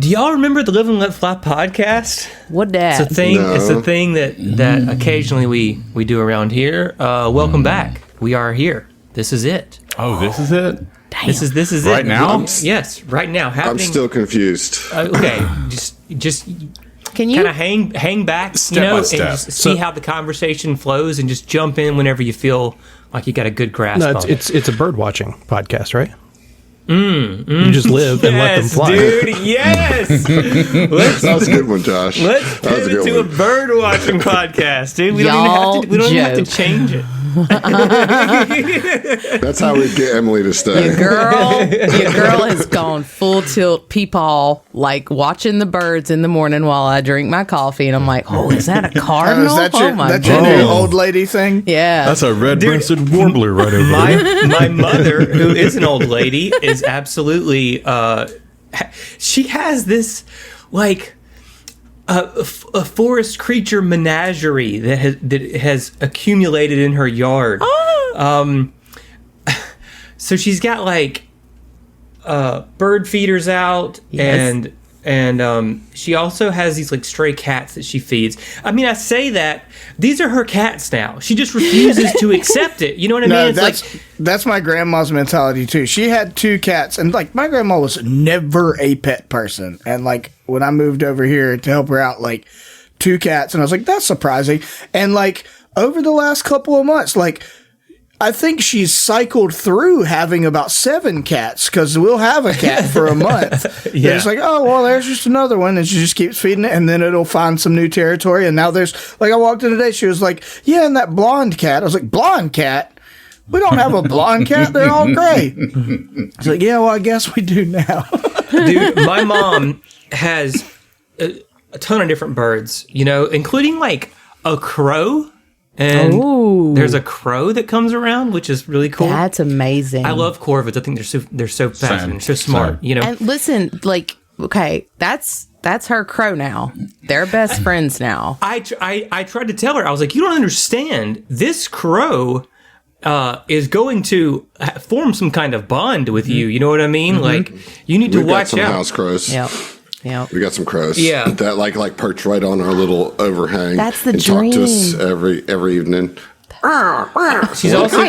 Do y'all remember the Live and Let Fly podcast? What that? It's a thing. No. It's a thing that occasionally we do around here. Welcome back. We are here. This is it. Oh, this is it? Damn. This is Right it. now? Yes, right now. Happening. I'm still confused. Okay. Just Can you? kind of hang back, Step by and step. just see how the conversation flows, and just jump in whenever you feel like you got a good grasp. No, on it. it's a bird watching podcast, right? You just live and let them fly. Dude, yes. That was a good one, Josh. Let's That was a pivot good to a one. bird watching podcast, dude. We don't even have to change it. That's how we get Emily to stay. Your girl has gone full tilt peepaw, like watching the birds in the morning while I drink my coffee, and I'm like, oh, is that a cardinal? Is that your, oh my that's your goodness. new old lady thing? Yeah. That's a red-breasted warbler right over there. My mother, who is an old lady, is absolutely. She has this like a forest creature menagerie that has accumulated in her yard. So she's got like bird feeders out, Yes. and she also has these like stray cats that she feeds. I mean, I say that these are her cats now. She just refuses to accept it. You know what I No, mean? It's that's my grandma's mentality too. She had 2 cats, and like my grandma was never a pet person. And like when I moved over here to help her out, like 2 cats, and I was like, that's surprising. And like over the last couple of months, like I think she's cycled through having about 7 cats, because we'll have a cat for a month. Yeah. It's like, oh, well, there's just another one. And she just keeps feeding it, and then it'll find some new territory. And now there's, like, I walked in today, she was like, yeah, and that blonde cat. I was like, blonde cat? We don't have a blonde cat. They're all gray. It's like, yeah, well, I guess we do now. dude, my mom has a ton of different birds, you know, including like a crow. And Ooh. there's a crow that comes around, which is really cool. That's amazing. I love corvids. I think they're so fascinating. They're so smart. You know, And listen, like, okay, that's her crow now. They're best friends now. I tried to tell her, I was like, you don't understand. This crow is going to form some kind of bond with you. You know what I mean? Like, you need to We've got watch some out. house crows. Yep. Yep. We got some crows. Yeah. That like perch right on our little overhang. That's the and talk to us dream. every evening. She's also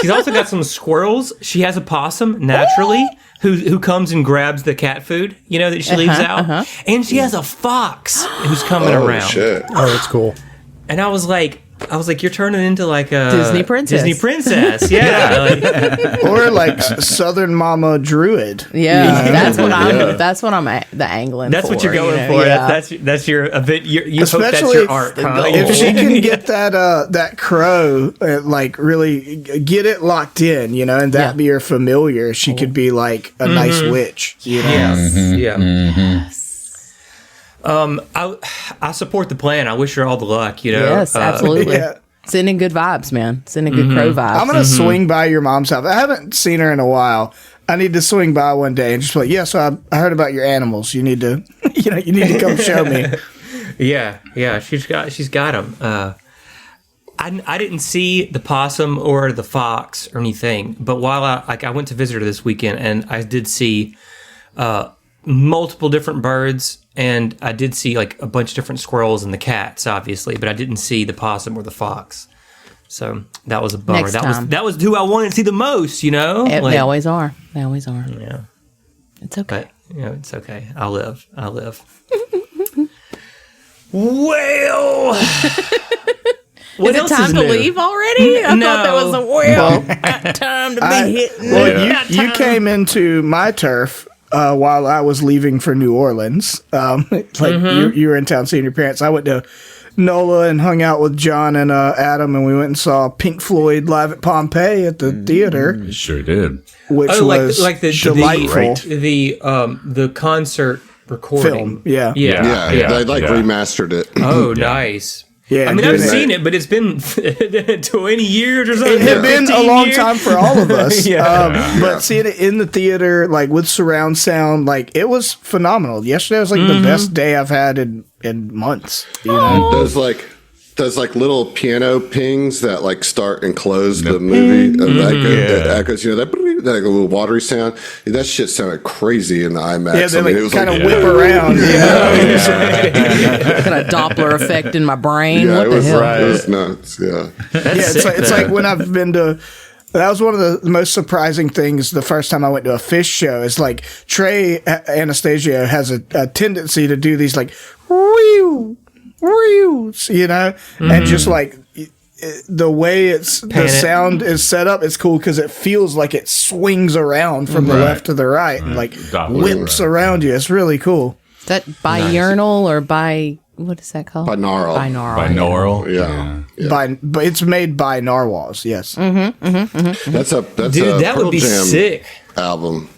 She's also got some squirrels. She has a possum naturally who comes and grabs the cat food, you know, that she leaves out. And she has a fox who's coming Oh, around. shit. Oh, that's cool. And I was like, you're turning into like a Disney princess. Disney princess, yeah. Like, Or like Southern Mama Druid. Yeah, that's what I'm the angling. that's for, what you're going you know? for. Yeah. That's your a bit. You hope that's Especially your art. Huh? if she can get that crow, like really get it locked in, you know, and that be her familiar, she could be like a nice witch. You know? Yes. I support the plan. I wish her all the luck. You know. Yes, absolutely. Yeah. Sending good vibes, man. Sending good crow vibes. I'm gonna swing by your mom's house. I haven't seen her in a while. I need to swing by one day and just be like, yeah, so I heard about your animals. You need to, you need to come show me. Yeah. She's got them. I didn't see the possum or the fox or anything, but while I went to visit her this weekend, and I did see multiple different birds, and I did see like a bunch of different squirrels and the cats, obviously, but I didn't see the possum or the fox. So that was a bummer. Next time. That was who I wanted to see the most, you know? They always are. They always are. Yeah. It's okay. But, you know, it's okay. I'll live. Well, what Is it else time is to new? leave already? I thought there was a time to be hitting. You came into my turf while I was leaving for New Orleans. You were in town seeing your parents. I went to NOLA and hung out with John and Adam, and we went and saw Pink Floyd live at Pompeii at the theater, Sure did. which was like the delightful. the concert recording Film, yeah. yeah. They remastered it. Oh, nice. Yeah, I mean, doing I've that. seen it, but it's been 20 years or something. It had been a 15 long years. time for all of us. Yeah. But seeing it in the theater, like with surround sound, like it was phenomenal. Yesterday was like the best day I've had in months. You know? Those like those like little piano pings that like start and close the movie. That echoes, that little watery sound. That shit sounded crazy in the IMAX. Yeah, they it was kind of whip around. Got a Doppler effect in my brain. Yeah, What it the was hell? It was nuts. Yeah. It's like when I've been to. That was one of the most surprising things the first time I went to a Fish show. Is like Trey Anastasio has a tendency to do these like and just like the way the sound is set up, it's cool because it feels like it swings around from the left to the right and like whips around you. It's really cool. Is that binaural or what is that called? Binaural. Binaural. Yeah. But it's made by narwhals. Yes. That's a Dude, that Pearl would be Jam sick. album.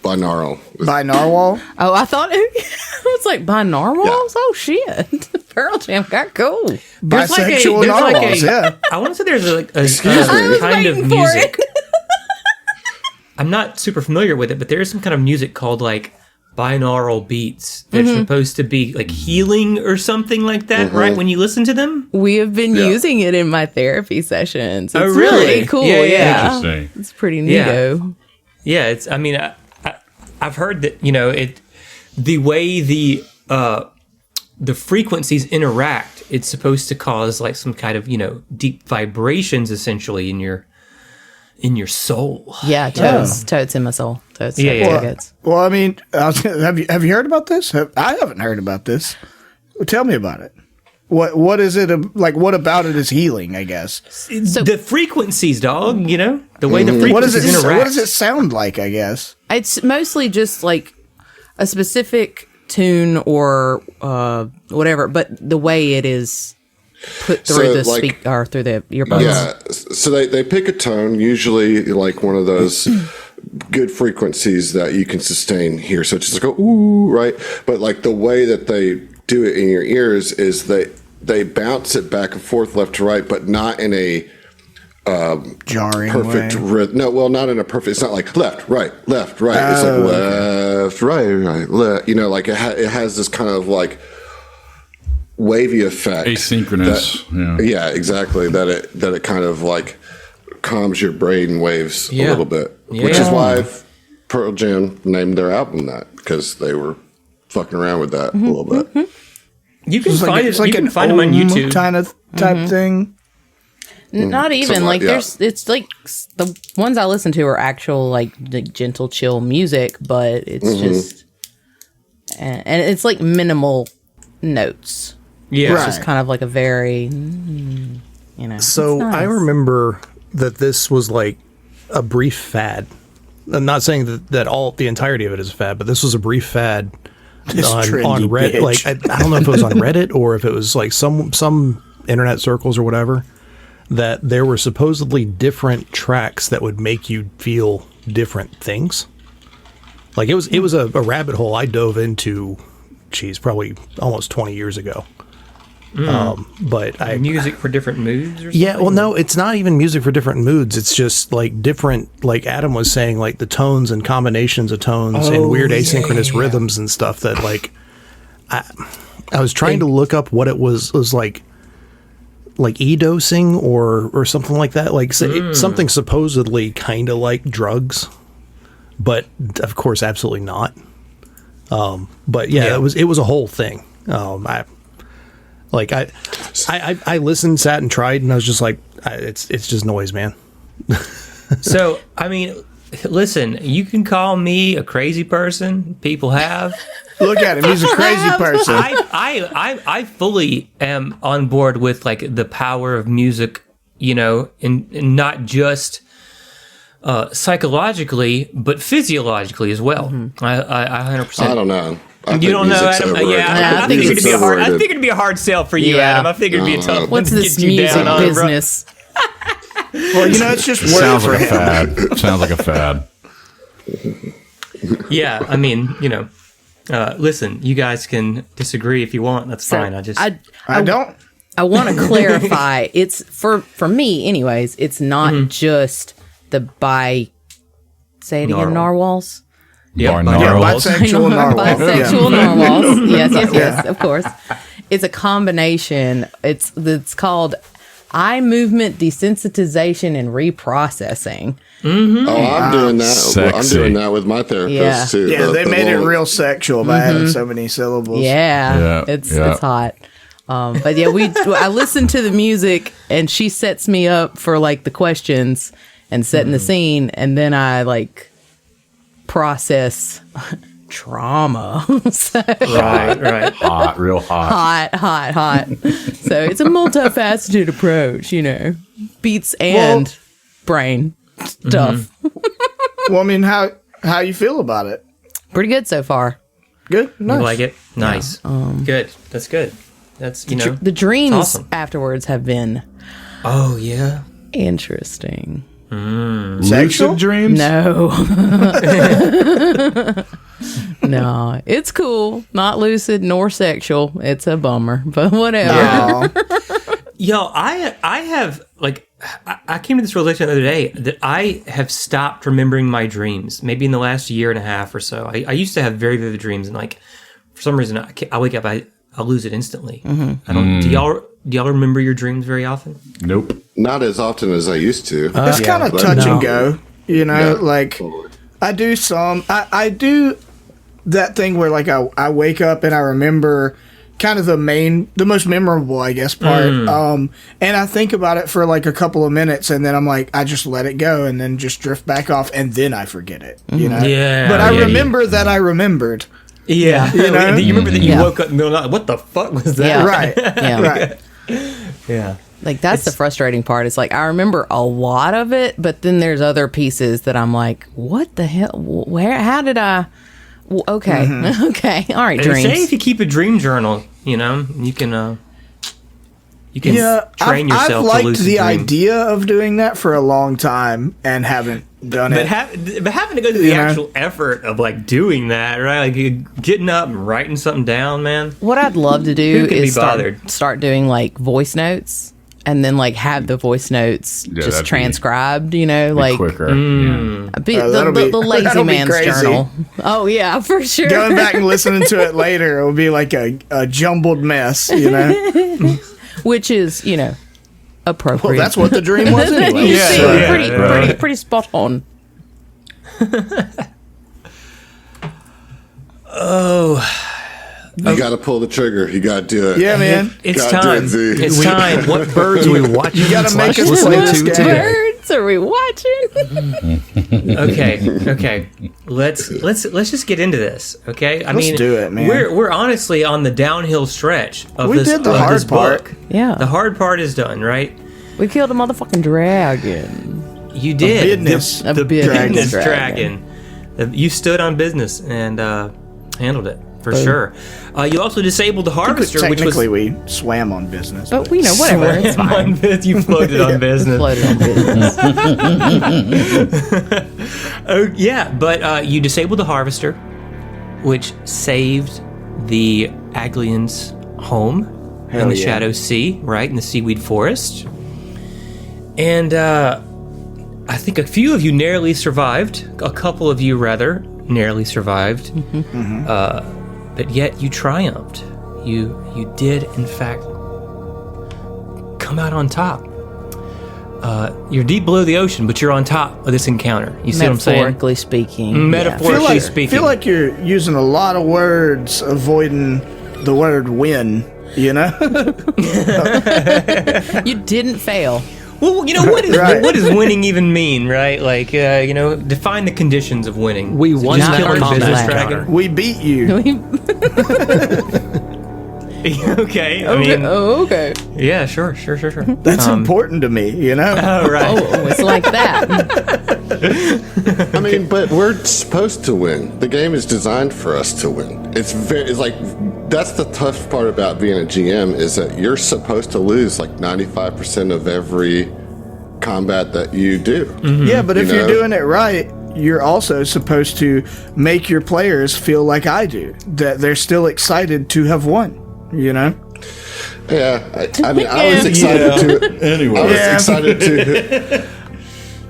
Binaural. By narwhal. Oh, I thought it was like by narwhals. Yeah. Oh shit, Pearl Jam got cool. Bisexual narwhals. Yeah. I want to say there's a I was kind of waiting for music. it. I'm not super familiar with it, but there is some kind of music called like binaural beats that's supposed to be like healing or something like that, right? When you listen to them. We have been using it in my therapy sessions. It's really? really cool. Yeah, Yeah, Interesting. it's pretty Yeah. neato. Yeah, it's. I mean, I've heard that the way the frequencies interact, it's supposed to cause like some kind of deep vibrations essentially in your soul. Yeah, totes in my soul. Totes. Yeah. Well, I mean, have you heard about this? I haven't heard about this. Well, tell me about it. What is it like? What about it is healing? I guess. The frequencies, dog. The way the frequencies interact. What does it sound like? I guess It's mostly just like a specific tune or whatever, but the way it is put through the speak or through the earbuds. Yeah. So they pick a tone, usually like one of those good frequencies that you can sustain here. So it's just like, ooh, right? But like the way that they do it in your ears is they bounce it back and forth left to right, but not in a jarring perfect way. rhythm. No, well, not in a perfect. It's not like left, right. It's like left, right, left. Like it has this kind of like wavy effect, asynchronous. Yeah, exactly. That it kind of like calms your brain waves a little bit, which is why Pearl Jam named their album that, because they were fucking around with that a little bit. You can It's find like, it. it's like You can an find them on YouTube. kind of type thing. Not even Something like like- there's. It's like the ones I listen to are actual like gentle, chill music, but it's just and it's like minimal notes. Yeah. Right. It's just kind of like a very, So it's nice. I remember that this was like a brief fad. I'm not saying that the entirety of it is a fad, but this was a brief fad on Reddit. bitch. Like I don't know if it was on Reddit or if it was like some internet circles or whatever, that there were supposedly different tracks that would make you feel different things. Like it was a rabbit hole I dove into, probably almost 20 years ago. But music for different moods or something? Yeah, well, no, it's not even music for different moods. It's just like different, like Adam was saying, like the tones and combinations of tones and weird asynchronous rhythms and stuff that like, I was trying to look up what it was like e-dosing or something like that. Like something supposedly kind of like drugs, but of course, absolutely not. But yeah, it was a whole thing. I listened, sat, and tried, and I was just like, it's just noise, man. So, I mean, listen, you can call me a crazy person. People have. Look at him; he's a crazy person. I fully am on board with like the power of music, and not just psychologically, but physiologically as well. I 100%. I don't know. You don't know, Adam? I think it'd be a hard. I think it'd be a hard sell for you, Yeah. Adam. I think it'd be a tough one What's to this get you music down on, bro. business? Well, it's just work Sounds for like a him. fad. Sounds like a fad. Yeah, I mean, listen, you guys can disagree if you want. That's fine. I don't. I want to clarify. It's for me, anyways. It's not just the say it again, narwhals. Yeah, Narwhals. Bisexual narwhal. Bisexual narwhals. Yes, of course. it's a combination. It's called eye movement desensitization and reprocessing. Oh, I'm doing that. I'm Sexy. doing that with my therapist Yeah. too. Yeah, they made it long- real sexual by adding so many syllables. Yeah, Yeah, it's hot. yeah. But yeah, I listen to the music, and she sets me up for like the questions and setting the scene, and then I like process trauma. So, Right. Hot, real hot. hot. So it's a multifaceted approach, beats and brain stuff. Well, I mean, how you feel about it? Pretty good so far. Good, nice. You like it? Nice. Good. That's good. That's, The dreams awesome. afterwards have been Oh, yeah. interesting. Sexual? Lucid dreams? No. No, it's cool. Not lucid nor sexual. It's a bummer, but whatever. Aw. Yo, I have, like, I came to this realization the other day that I have stopped remembering my dreams, maybe in the last year and a half or so. I used to have very vivid dreams, and, like, for some reason, I wake up, I lose it instantly. I don't. Do y'all remember your dreams very often? Nope. Not as often as I used to. It's kind of but- touch No. and go, Yeah, like totally. I do I do that thing where like I wake up and I remember kind of the most memorable, I guess, part. And I think about it for like a couple of minutes, and then I'm like, I just let it go and then just drift back off, and then I forget it, Yeah, But I yeah, remember that I remembered. Yeah. You know? You remember that you Yeah. woke up in the middle of the night. What the fuck was that? Yeah. Right. Yeah. Right. Yeah. Like that's the frustrating part. It's like I remember a lot of it, but then there's other pieces that I'm like, what the hell? Where? How did I? Okay, okay, all right. They say Dreams. if you keep a dream journal, you can Yeah, train I've yourself to liked lucid the dream. idea of doing that for a long time and haven't done But, it. but having to go through the Yeah. actual effort of like doing that, right? Like you getting up and writing something down, man. What I'd love to do Who can be is bothered? start doing like voice notes, and then like have the voice notes Yeah, just that'd be- transcribed. Be like quicker. that'll the be- lazy that'll be man's crazy. journal. Oh yeah, for sure. Going back and listening to it later, it will be like a jumbled mess, Which is appropriate. Well, that's what the dream was anyway. You Yeah, see, right, pretty spot on. You got to pull the trigger. You got to do it. Yeah, man. It's God, time. dude, Z. It's time. What birds are we watching? You gotta make us listening play this to game. today? Birds, are we watching? Okay. Let's just get into this. Okay. I mean, do it, man. We're honestly on the downhill stretch of We this. did the of hard this part. book. Yeah. The hard part is done, right? We killed a motherfucking dragon. You did. business. A The big business dragon. dragon. You stood on business and handled it for sure. You also disabled the harvester, which was Technically, we swam on business. But we know whatever. It's Swam fine. on business. You floated on business. Floated on business. Oh yeah, but you disabled the harvester, which saved the Aglians' home in the yeah. Shadow Sea, right in the seaweed forest. And I think a few of you narrowly survived. A couple of you, rather, narrowly survived. But yet you triumphed. You did, in fact, come out on top. You're deep below the ocean, but you're on top of this encounter. You see what I'm saying? Metaphorically speaking. Metaphorically speaking. feel like you're using a lot of words, avoiding the word win. Yeah. You didn't fail. Well, what is Right. what does winning even mean, right? Like, define the conditions of winning. We won Just the killing a combat business encounter. dragon. We beat you. Okay, I mean, okay. yeah, sure. That's important to me, Oh, right. Oh, it's like that. I mean, but we're supposed to win. The game is designed for us to win. It's like that's the tough part about being a GM is that you're supposed to lose like 95% of every combat that you do. Yeah, but if You you're know? doing it right, you're also supposed to make your players feel like I do, that they're still excited to have won. Yeah, I mean, I was excited to. Anyway. I was Yeah. excited to.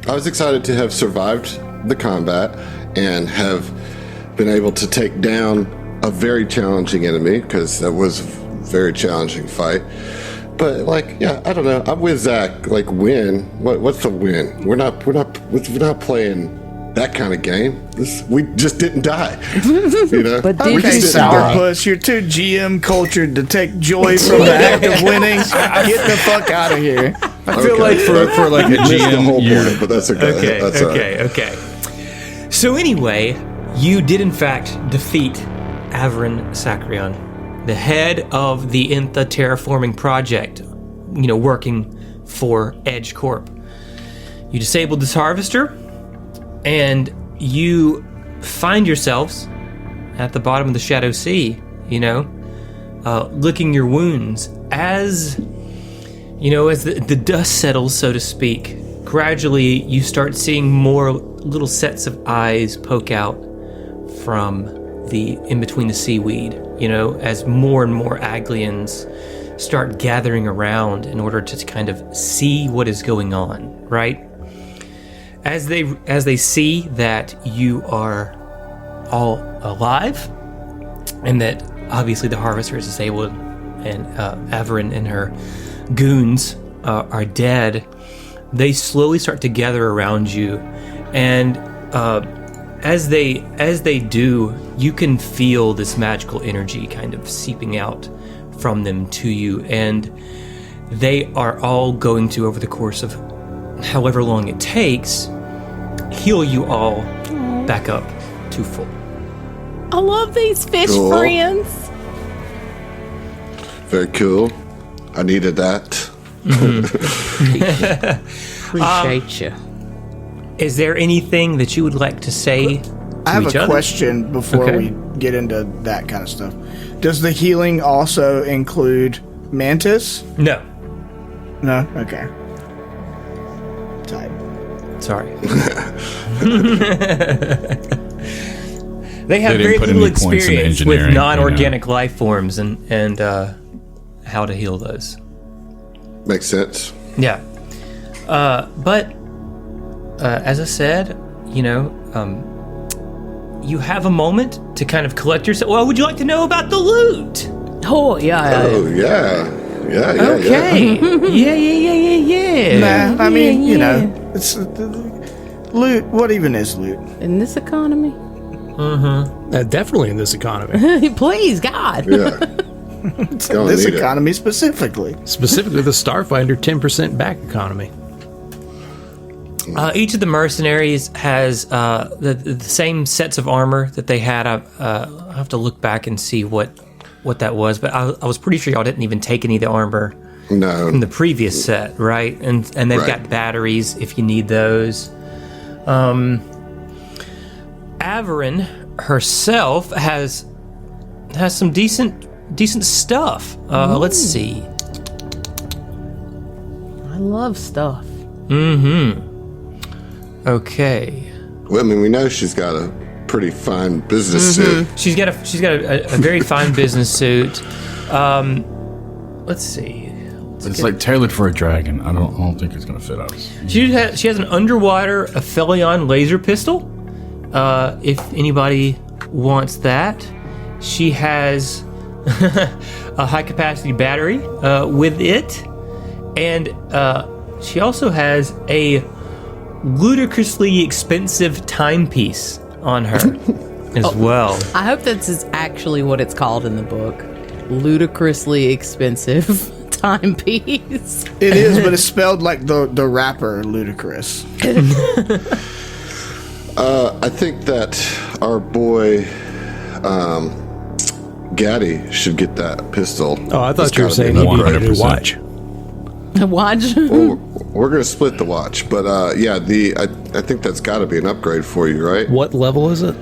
I was excited to have survived the combat and have been able to take down a very challenging enemy because that was very challenging fight. But like, yeah, I don't know. I'm with Zach. Like, win. What's the win? We're not playing that kind of game. We just didn't die. You know. But we Okay, just didn't die. sourpuss, you're too GM cultured to take joy from the act of winning. Get the fuck out of here. I feel like for like a Missed the GM, whole you're point, but that's okay. Okay, That's all right. okay. So anyway, you did in fact defeat Averin Sacrion, the head of the Intha terraforming project, working for Edge Corp. You disabled this harvester, and you find yourselves at the bottom of the Shadow Sea, licking your wounds as the dust settles, so to speak. Gradually, you start seeing more little sets of eyes poke out from in between the seaweed, as more and more Aglians start gathering around in order to kind of see what is going on, right? As they see that you are all alive, and that obviously the harvester is disabled, and Averin and her goons are dead, they slowly start to gather around you, and as they do, you can feel this magical energy kind of seeping out from them to you, and they are all going to, over the course of however long it takes, heal you all back up to full. I love these fish Cool. friends. Very cool. I needed that. Appreciate you. Is there anything that you would like to say to I have each a other? question before Okay. we get into that kind of stuff. Does the healing also include Mantis? No. No? Okay. Tight. Sorry. They have They didn't very put little any points in experience with engineering, non-organic life forms and how to heal those. Makes sense. Yeah. But as I said, you have a moment to kind of collect yourself. Well, would you like to know about the loot? Oh, yeah. Oh yeah. Yeah. Okay. yeah. Nah, I mean, it's loot. What even is loot? In this economy? Definitely in this economy. Please, God. Yeah. Gonna This need it. economy specifically. Specifically the Starfinder 10% back economy. Each of the mercenaries has the same sets of armor that they had. I have to look back and see what that was, but I was pretty sure y'all didn't even take any of the armor No. from the previous set, right? And they've Right. got batteries if you need those. Averin herself has some decent stuff. Let's see. I love stuff. Okay. Well, I mean, we know she's got a pretty fine business suit. She's got a very fine business suit. Let's see. It's like tailored for a dragon. I don't think it's gonna fit us. She has an underwater Aphelion laser pistol. If anybody wants that, she has a high capacity battery with it, and she also has a ludicrously expensive timepiece on her as well. I hope that's actually what it's called in the book. Ludicrously expensive timepiece. It is, but it's spelled like the rapper Ludacris. I think that our boy Gaddy should get that pistol. Oh, I thought It's you were gotta be saying an he needed a new 100%. watch. Watch. Well, we're going to split the watch, but yeah, I think that's got to be an upgrade for you, right? What level is it?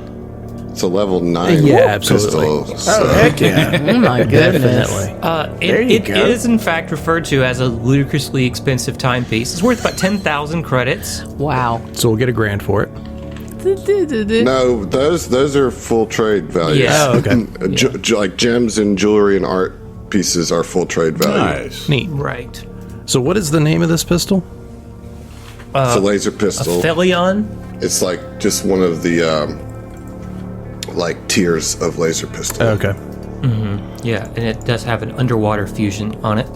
It's a level 9 Yeah, absolutely. pistol. So. Oh, heck yeah. Oh my goodness. Definitely. It go. is in fact referred to as a ludicrously expensive timepiece. It's worth about 10,000 credits. Wow. So we'll get $1,000 for it. No, those are full trade values. Yeah. Oh, okay. Like gems and jewelry and art pieces are full trade value. Nice. Neat. Right. So what is the name of this pistol? It's a laser pistol. Aphelion. It's like just one of the like tiers of laser pistol. Okay. Yeah, and it does have an underwater fusion on it.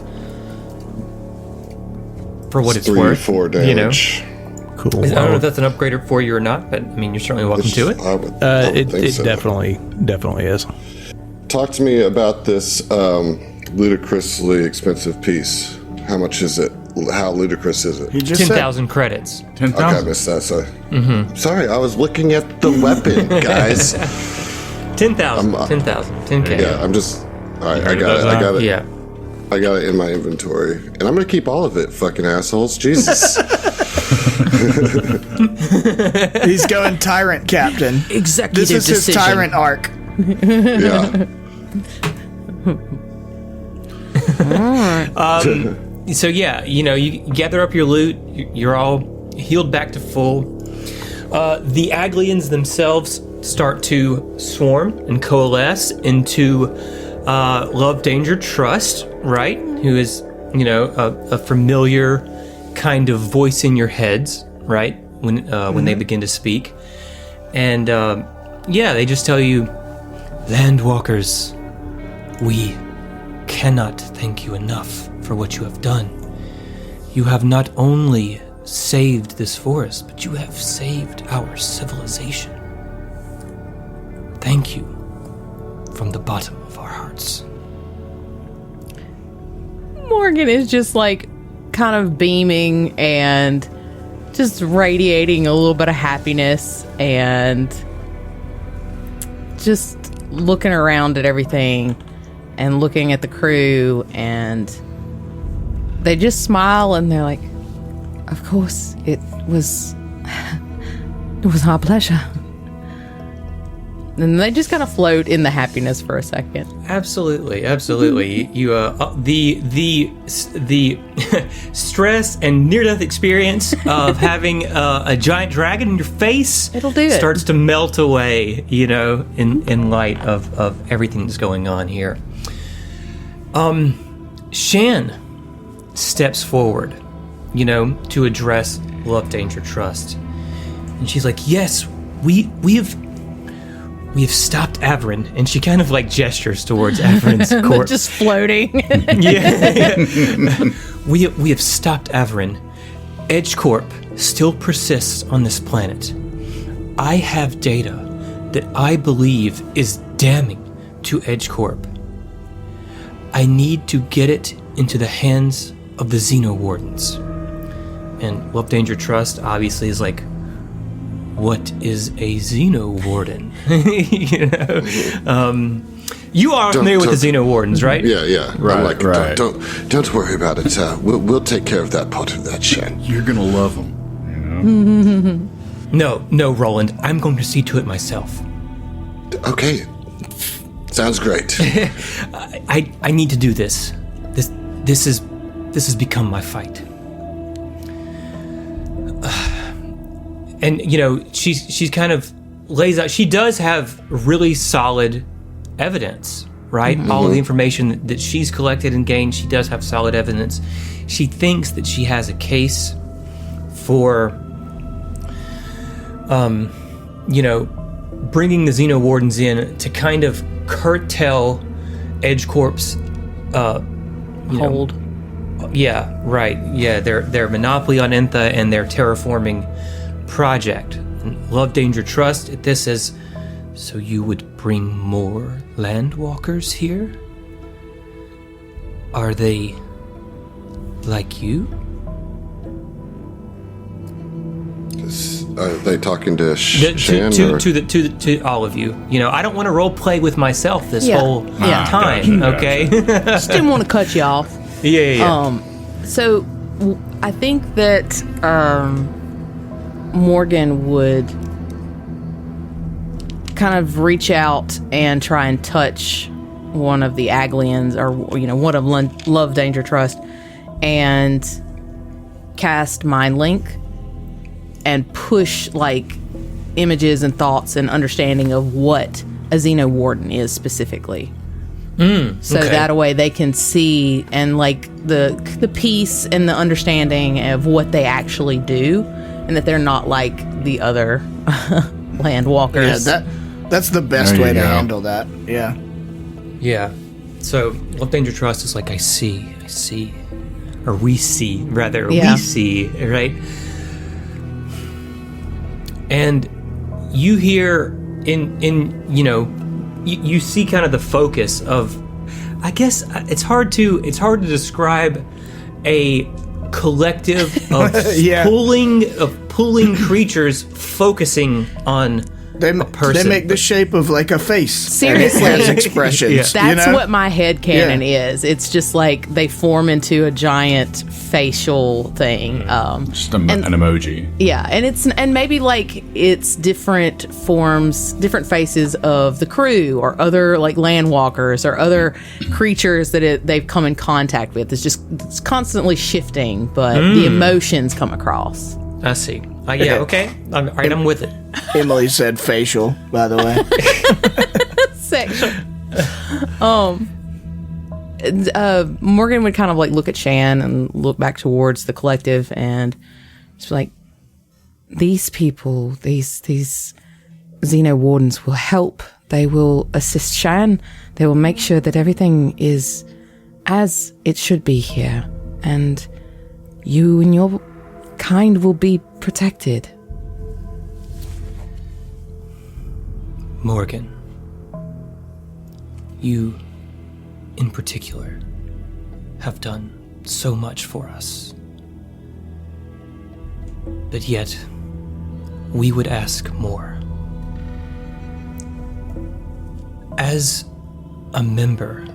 For what it's 3 worth, 4 damage. Cool. I don't know if that's an upgrader for you or not, but I mean, you're certainly welcome to it. I would think It so. definitely is. Talk to me about this ludicrously expensive piece. How much is it? How ludicrous is it? He just said 10,000 credits. Okay, I 10,000. missed that. Sorry, I was looking at the weapon, guys. 10,000. 10,000. 10K. Yeah, I'm just. All right, I got it. Yeah. I got it in my inventory, and I'm gonna keep all of it. Fucking assholes, Jesus. he's going tyrant captain. Executive This is his decision. tyrant arc. Yeah. So yeah, you gather up your loot. You're all healed back to full. The Aglians themselves start to swarm and coalesce into Love, Danger, Trust, right? Who is, a familiar kind of voice in your heads, right? When they begin to speak. And they just tell you, Landwalkers, we cannot thank you enough for what you have done. You have not only saved this forest, but you have saved our civilization. Thank you from the bottom of our hearts. Morgan is just like kind of beaming and just radiating a little bit of happiness and just looking around at everything and looking at the crew, and they just smile and they're like, of course, it was our pleasure. And they just kind of float in the happiness for a second. Absolutely. You the stress and near-death experience of having a giant dragon in your face, It'll do it. starts to melt away, in light of everything that's going on here. Shan steps forward, to address Love, Danger, Trust. And she's like, yes, we have stopped Averin. And she kind of like gestures towards Averin's corpse. Just floating. We have stopped Averin. EdgeCorp still persists on this planet. I have data that I believe is damning to EdgeCorp. I need to get it into the hands of the Xenowardens. And Love, Danger, Trust obviously is like, what is a Xenowarden? You are familiar with the Xenowardens, right? Yeah. Right, I'm like, right. Don't worry about it. We'll take care of that part of that shit. You're gonna love them. No, Roland. I'm going to see to it myself. Okay. Sounds great. I need to do this. This has become my fight. And she's kind of lays out. She does have really solid evidence, right? All of the information that she's collected and gained, she does have solid evidence. She thinks that she has a case for, bringing the Xenowardens in to kind of curtail EdgeCorp's Hold. Yeah, right. Yeah, their monopoly on Entha and their terraforming project. And Love, Danger, Trust. This is so you would bring more Landwalkers here? Are they like you? Are they talking to Shan? To all of you. I don't want to role play with myself this Yeah. whole Yeah. time. Gotcha. Okay. Just didn't want to cut you off. Yeah. So I think that Morgan would kind of reach out and try and touch one of the Aglians, or one of Love, Danger, Trust, and cast Mind Link and push like images and thoughts and understanding of what a Xenowarden is specifically. So okay. that way they can see and like the peace and the understanding of what they actually do, and that they're not like the other Yeah, Landwalkers. that's the best There you way to go. handle that. Yeah. Yeah. So, Love, Danger, Trust is like, I see. Or we see, rather. Yeah. We see, right? And you hear you see kind of the focus of, I guess it's hard to describe a collective of Yeah. pulling creatures focusing on They a person. They make the shape of like a face. Seriously. And it has expressions. Yeah. That's you know? what my headcanon is. It's just like they form into a giant facial thing. Just an emoji. Yeah, and maybe like it's different forms, different faces of the crew or other like landwalkers or other creatures that they've come in contact with. It's constantly shifting, but the emotions come across. I see. Yeah, okay. All right, I'm with it. Emily said facial, by the way. Sexual. Morgan would kind of like look at Shan and look back towards the collective and just be like, these people, these Xeno Wardens will help. They will assist Shan. They will make sure that everything is as it should be here. And you and your kind will be protected. Morgan, you in particular have done so much for us. But yet, we would ask more. As a member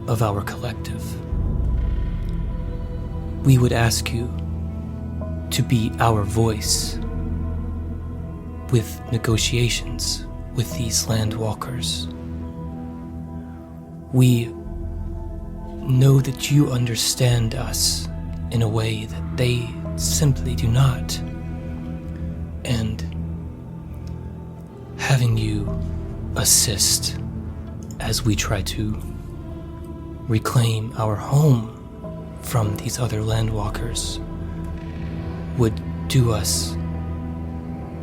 of our collective, we would ask you to be our voice with negotiations with these landwalkers. We know that you understand us in a way that they simply do not. And having you assist as we try to reclaim our home from these other landwalkers would do us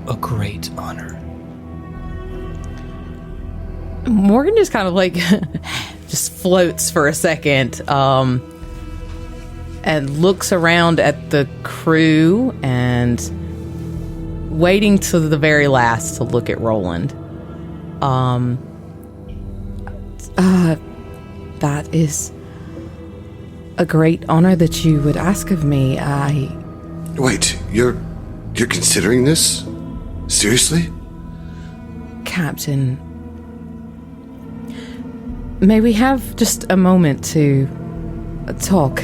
a great honor. Morgan just kind of like just floats for a second and looks around at the crew and waiting to the very last to look at Roland. That is a great honor that you would ask of me. Wait, you're considering this? Seriously? Captain, may we have just a moment to talk?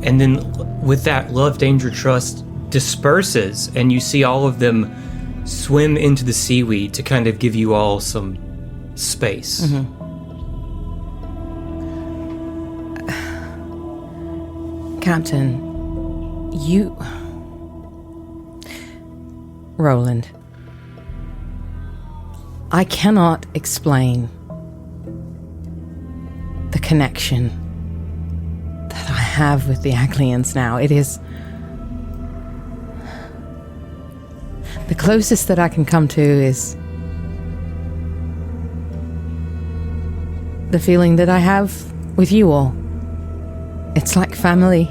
And then with that, Love, Danger, Trust disperses, and you see all of them swim into the seaweed to kind of give you all some space. Captain, you... Roland, I cannot explain the connection that I have with the Aglians now. It is the closest that I can come to is the feeling that I have with you all. It's like family.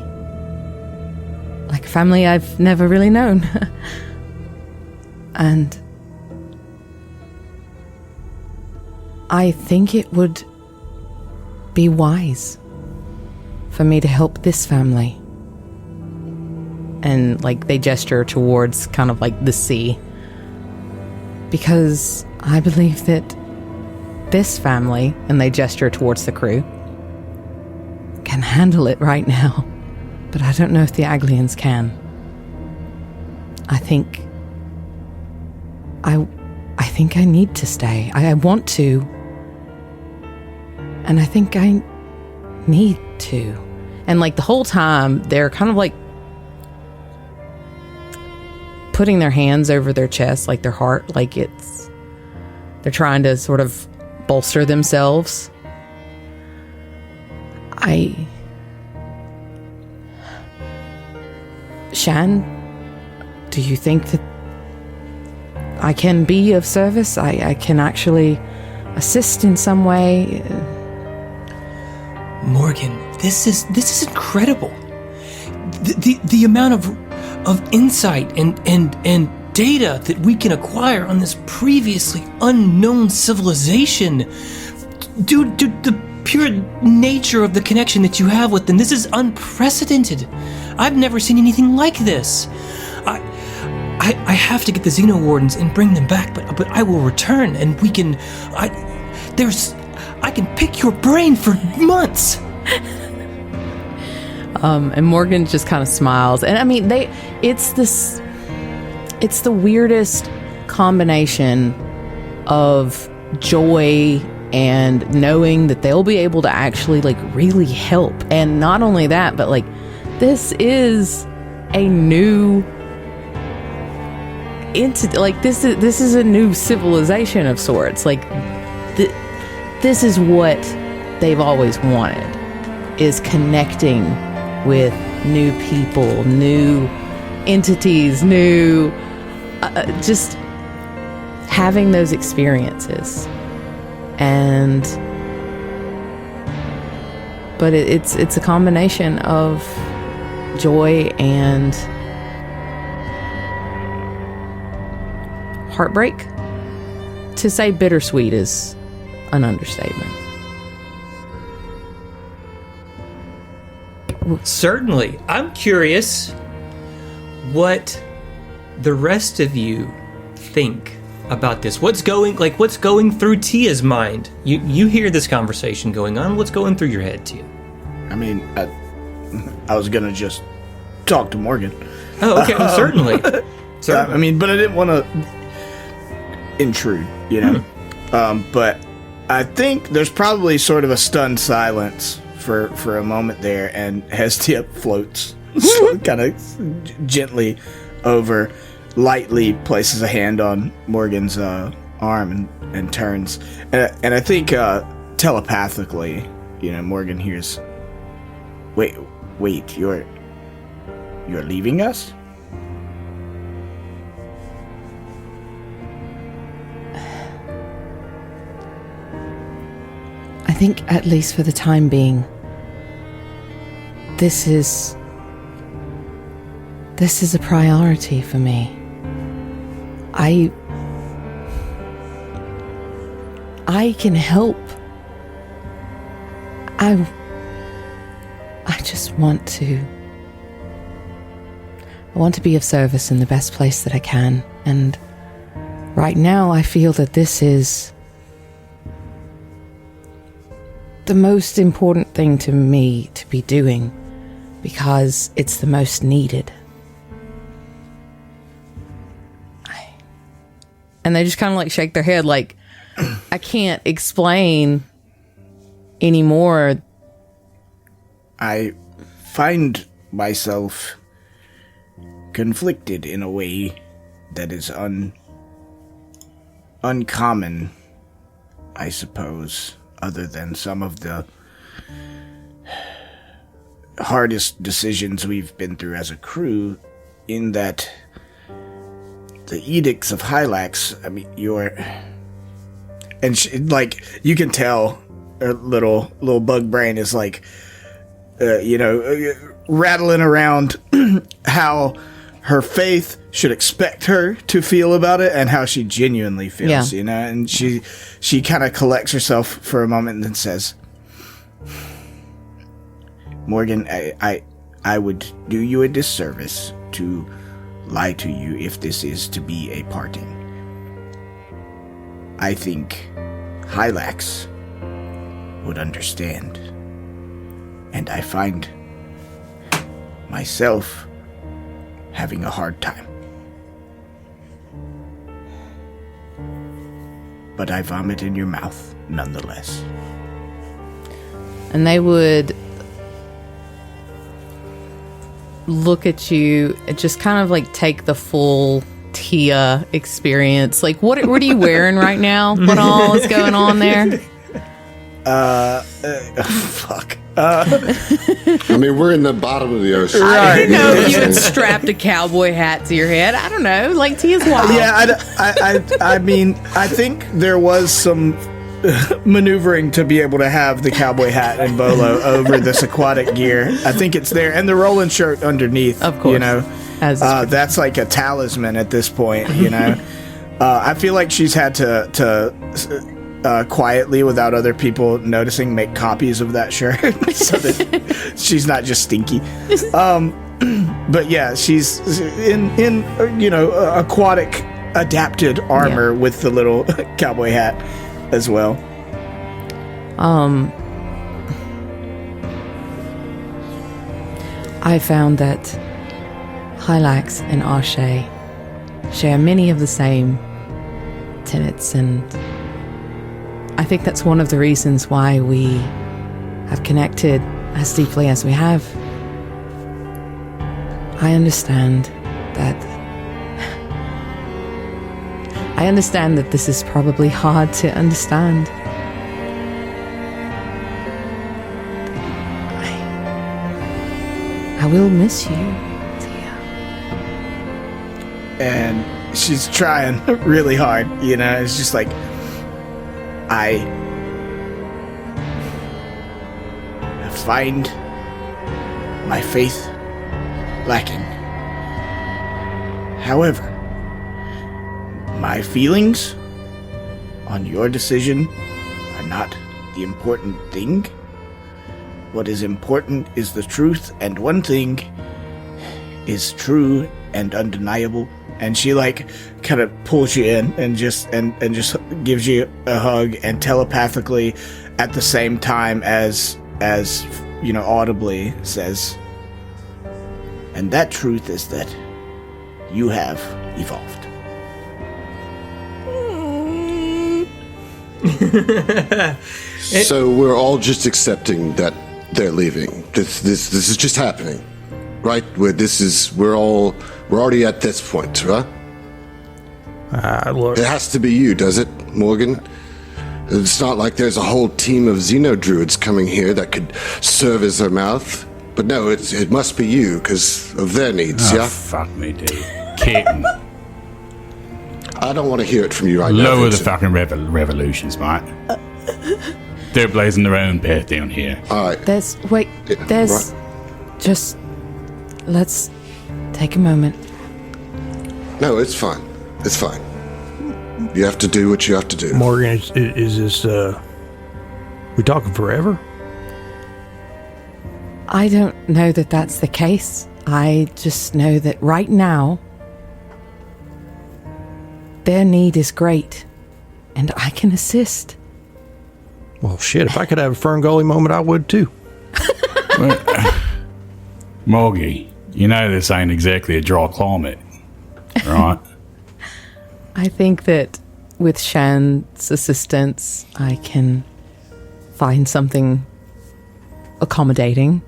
Like a family I've never really known. And I think it would be wise for me to help this family. And like they gesture towards kind of like the sea. Because I believe that this family, and they gesture towards the crew, can handle it right now. But I don't know if the Aglians can. I think I need to stay. I want to. And I think I need to. And like the whole time, they're kind of like putting their hands over their chest, like their heart, like they're trying to sort of bolster themselves. Shan, do you think that I can be of service? I can actually assist in some way. Morgan, this is incredible. The amount of insight and data that we can acquire on this previously unknown civilization, due to the pure nature of the connection that you have with them. This is unprecedented. I've never seen anything like this. I have to get the Xenowardens and bring them back, but I will return and we can. I can pick your brain for months. And Morgan just kind of smiles, and I mean, it's the weirdest combination of joy and knowing that they'll be able to actually like really help. And not only that, but like this is a new entity. Like this is a new civilization of sorts. Like this is what they've always wanted, is connecting with new people, new entities, new just having those experiences. And but it's a combination of joy and heartbreak. To say bittersweet is an understatement. Certainly. I'm curious what the rest of you think about this. What's going through Tia's mind? You hear this conversation going on. What's going through your head, Tia? I mean, I was gonna just talk to Morgan. Oh, okay. Well, certainly. I mean, but I didn't want to intrude, you know. But I think there's probably sort of a stunned silence for a moment there, and Hestia floats kind of gently over, lightly places a hand on Morgan's arm and turns, and I think telepathically, you know, Morgan hears, wait, you're leaving us? I think, at least for the time being, this is a priority for me. I can help. I just want to be of service in the best place that I can. And right now I feel that this is the most important thing to me to be doing, because it's the most needed. And they just kind of like shake their head like, I can't explain anymore. I find myself conflicted in a way that is uncommon, I suppose, other than some of the hardest decisions we've been through as a crew, in that the edicts of Hylax, I mean, like, you can tell her little bug brain is like, rattling around how her faith should expect her to feel about it and how she genuinely feels, you know, and she kind of collects herself for a moment and then says, Morgan, I would do you a disservice to lie to you if this is to be a parting. I think Hylax would understand, and I find myself having a hard time. But I vomit in your mouth nonetheless. And they would look at you and just kind of like take the full Tia experience. Like, what are you wearing right now? What all is going on there? Fuck. I mean, we're in the bottom of the ocean. I didn't know if you had strapped a cowboy hat to your head. I don't know. Like, Tia's wild. Yeah, I mean, I think there was some maneuvering to be able to have the cowboy hat and bolo over this aquatic gear. I think it's there, and the rolling shirt underneath. Of course, you know, that's like a talisman at this point. You know, I feel like she's had to quietly, without other people noticing, make copies of that shirt so that she's not just stinky. But yeah, she's in aquatic adapted armor with the little cowboy hat as well. I found that Hylax and Arshay share many of the same tenets, and I think that's one of the reasons why we have connected as deeply as we have. I understand that this is probably hard to understand. I will miss you, Tia. And she's trying really hard, you know. It's just like, I find my faith lacking. However, my feelings on your decision are not the important thing. What is important is the truth, and one thing is true and undeniable. And she kind of pulls you in and just gives you a hug, and telepathically at the same time as audibly says, and that truth is that you have evolved. So we're all just accepting that they're leaving. This is just happening, right? We're already at this point, right? Look, It has to be you, does it, Morgan? It's not like there's a whole team of xenodruids coming here that could serve as their mouth. But no, it must be you because of their needs, yeah? Fuck me, dude. Kitten. I don't want to hear it from you right now. Lower the Vincent. fucking revolutions, mate. They're blazing their own path down here. All right. Let's take a moment. No, it's fine. It's fine. You have to do what you have to do. Morgan, is this, we talking forever? I don't know that that's the case. I just know that right now, their need is great, and I can assist. Well, shit, if I could have a Ferngully moment, I would too. Morgie, you know this ain't exactly a dry climate, right? I think that with Shan's assistance, I can find something accommodating.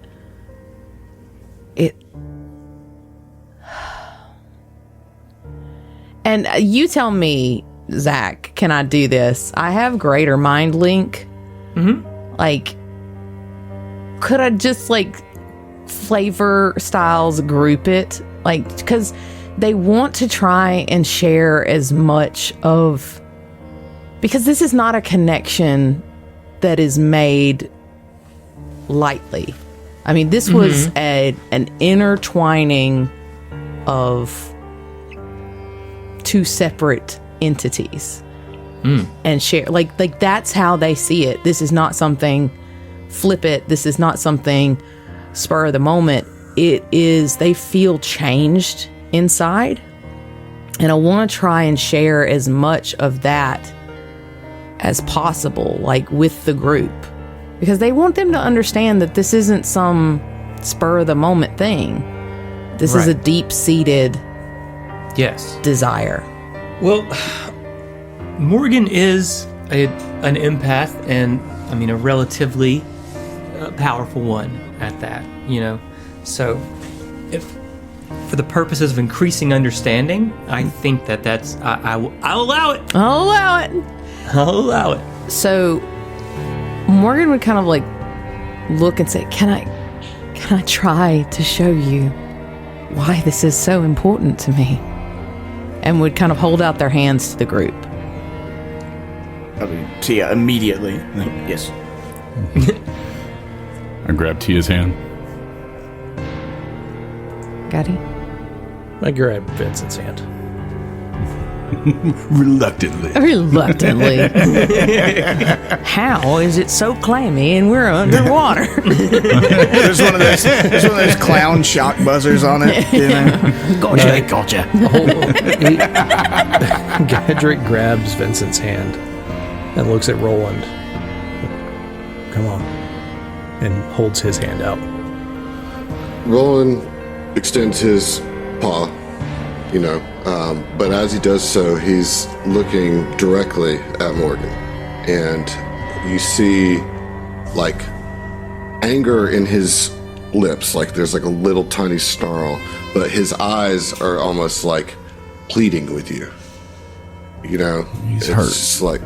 And you tell me, Zach, can I do this? I have greater mind link. Mm-hmm. Could I just flavor styles group it? Because they want to try and share as much of, because this is not a connection that is made lightly. I mean, this was an intertwining of two separate entities and share that's how they see it. This is not something flip it. This is not something spur of the moment. It is, they feel changed inside, and I want to try and share as much of that as possible with the group, because they want them to understand that this isn't some spur of the moment thing. This is a deep-seated desire. Well, Morgan is an empath, and I mean a relatively powerful one at that, So, if for the purposes of increasing understanding, I think that's I'll allow it. I'll allow it. I'll allow it. So, Morgan would kind of look and say, "Can I try to show you why this is so important to me?" And would kind of hold out their hands to the group. I mean, Tia immediately. Yes. I grab Tia's hand. Got it? I grab Vincent's hand. Reluctantly. Reluctantly. How is it so clammy and we're underwater? There's one of those clown shock buzzers on it. You know? Gotcha. Gadrick grabs Vincent's hand and looks at Roland. Come on. And holds his hand out. Roland extends his paw, but as he does so, he's looking directly at Morgan. And you see, like, anger in his lips, like there's like a little tiny snarl, but his eyes are almost like pleading with you. He's it's hurt. Just like,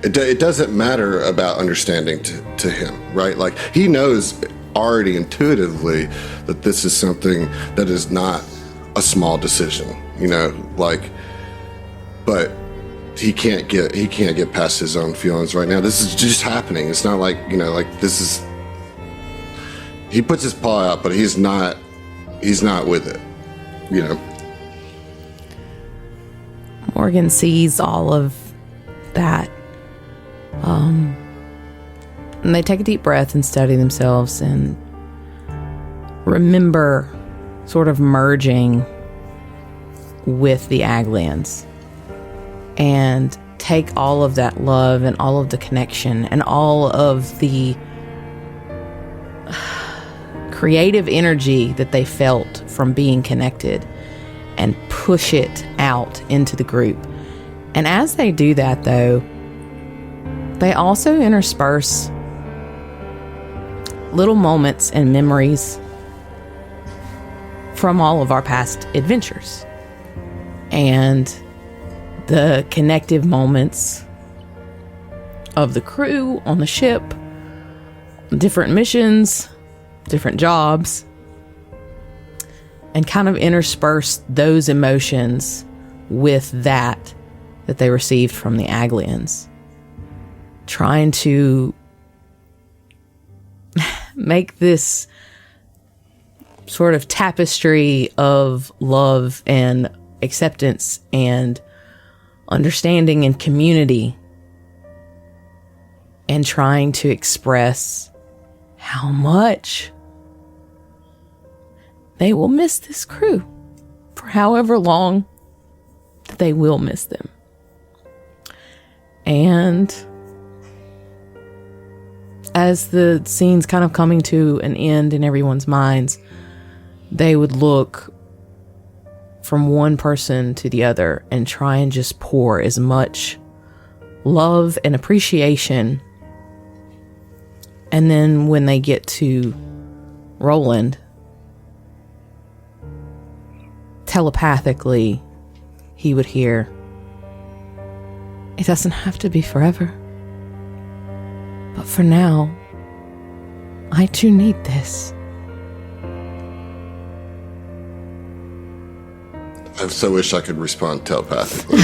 it doesn't matter about understanding to him, right? Like, he knows already intuitively that this is something that is not a small decision, but he can't get past his own feelings right now. This is just happening. It's not like, this is, he puts his paw out, but he's not with it, Morgan sees all of that. And they take a deep breath and study themselves and remember sort of merging with the Aglians and take all of that love and all of the connection and all of the creative energy that they felt from being connected and push it out into the group. And as they do that, though, they also intersperse little moments and memories from all of our past adventures. And the connective moments of the crew on the ship, different missions, different jobs, and kind of intersperse those emotions with that they received from the Aglians. Trying to make this sort of tapestry of love and acceptance and understanding and community, and trying to express how much they will miss this crew for however long that they will miss them. And as the scene's kind of coming to an end in everyone's minds, they would look from one person to the other and try and just pour as much love and appreciation. And then when they get to Roland, telepathically, he would hear, "It doesn't have to be forever. But for now, I too need this." I so wish I could respond telepathically.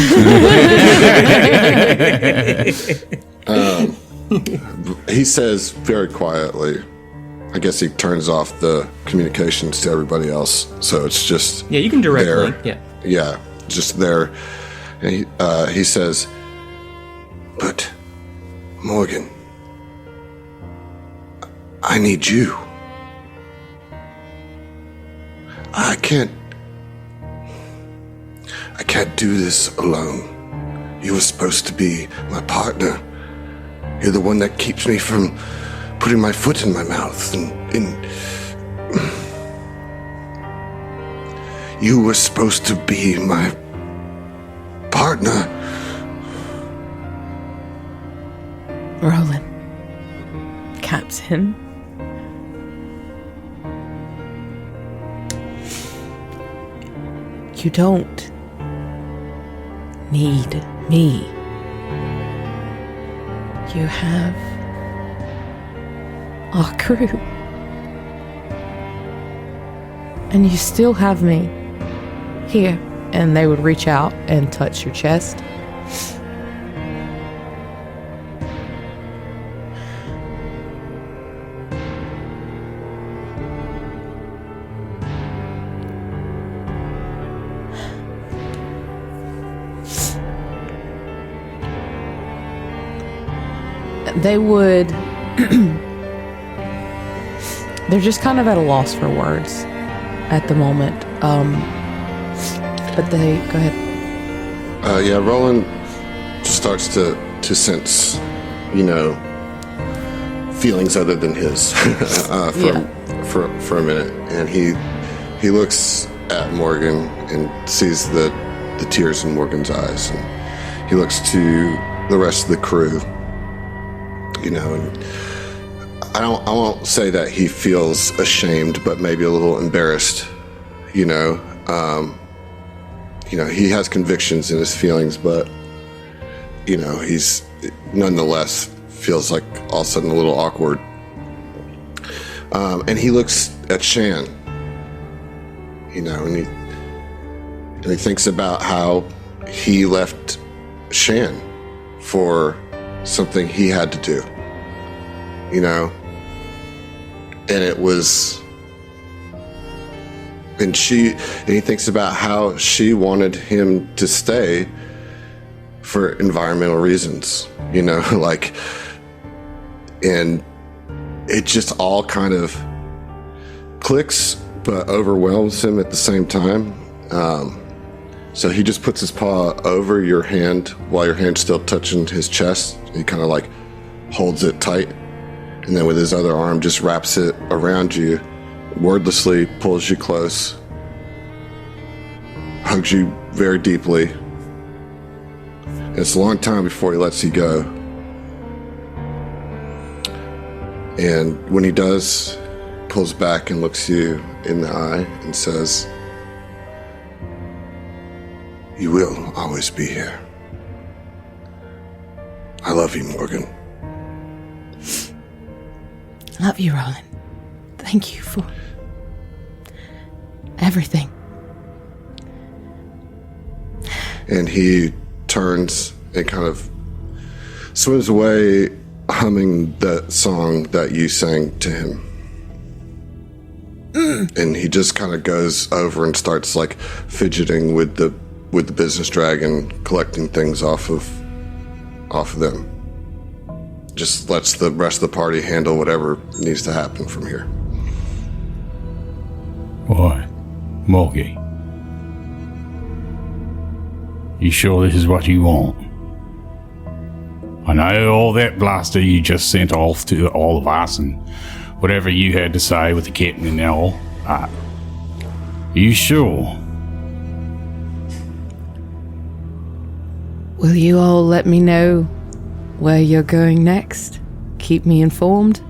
He says very quietly, I guess he turns off the communications to everybody else, so it's just Yeah, you can directly. there. Yeah, just there. And he says, "But Morgan, I need you. I can't do this alone. You were supposed to be my partner. You're the one that keeps me from putting my foot in my mouth, and you were supposed to be my partner." Roland, Captain, you don't need me. You have our crew. And you still have me here. And they would reach out and touch your chest They would. They're just kind of at a loss for words at the moment. But they go ahead. Yeah, Roland starts to sense, feelings other than his for a minute, and he looks at Morgan and sees the tears in Morgan's eyes, and he looks to the rest of the crew, and I won't say that he feels ashamed, but maybe a little embarrassed, he has convictions in his feelings, but he's nonetheless feels like all of a sudden a little awkward. And he looks at Shan, and he thinks about how he left Shan for something he had to do, and it was, and he thinks about how she wanted him to stay for environmental reasons, and it just all kind of clicks, but overwhelms him at the same time. So he just puts his paw over your hand while your hand's still touching his chest. He kind of like holds it tight, and then with his other arm just wraps it around you, wordlessly pulls you close, hugs you very deeply. And it's a long time before he lets you go. And when he does, pulls back and looks you in the eye and says, "You will always be here. I love you, Morgan." Love you, Roland. Thank you for everything. And he turns and kind of swims away, humming that song that you sang to him. And he just kind of goes over and starts like fidgeting with the business dragon, collecting things off of them. Just lets the rest of the party handle whatever needs to happen from here. Boy, Morgie, you sure this is what you want? I know all that bluster you just sent off to all of us and whatever you had to say with the captain and all. You sure? Will you all let me know where you're going next? Keep me informed?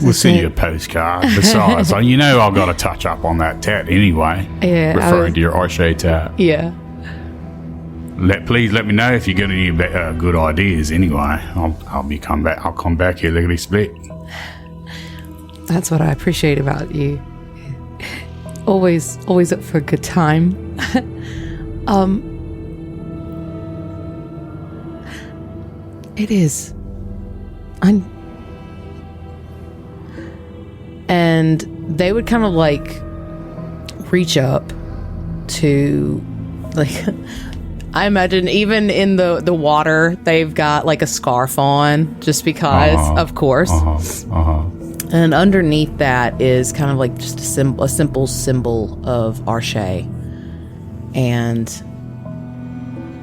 We'll send you a postcard. Besides, I've got to touch up on that tat anyway. Yeah, referring to your O'Shea tat. Yeah. Please let me know if you get any good ideas. Anyway, I'll come back here lickety split. That's what I appreciate about you. Always up for a good time. It is. And they would kind of like reach up to like I imagine even in the water they've got like a scarf on just because of course. And underneath that is kind of like just a simple symbol of Arshay. And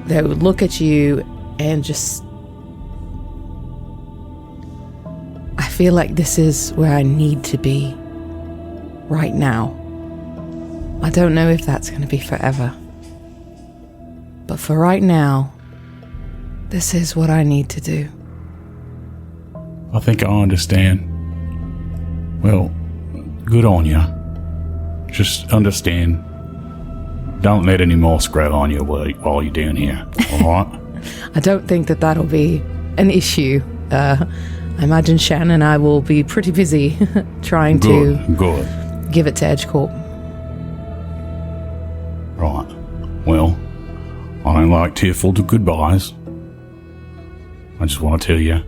they would look at you and just I feel like this is where I need to be right now. I don't know if that's going to be forever. But for right now, this is what I need to do. I think I understand. Well, good on you. Just understand. Don't let any more grow on you while you're down here. All right? I don't think that that'll be an issue. I imagine Shan and I will be pretty busy trying to give it to EdgeCorp. Right. Well, I don't like tearful goodbyes, I just want to tell you,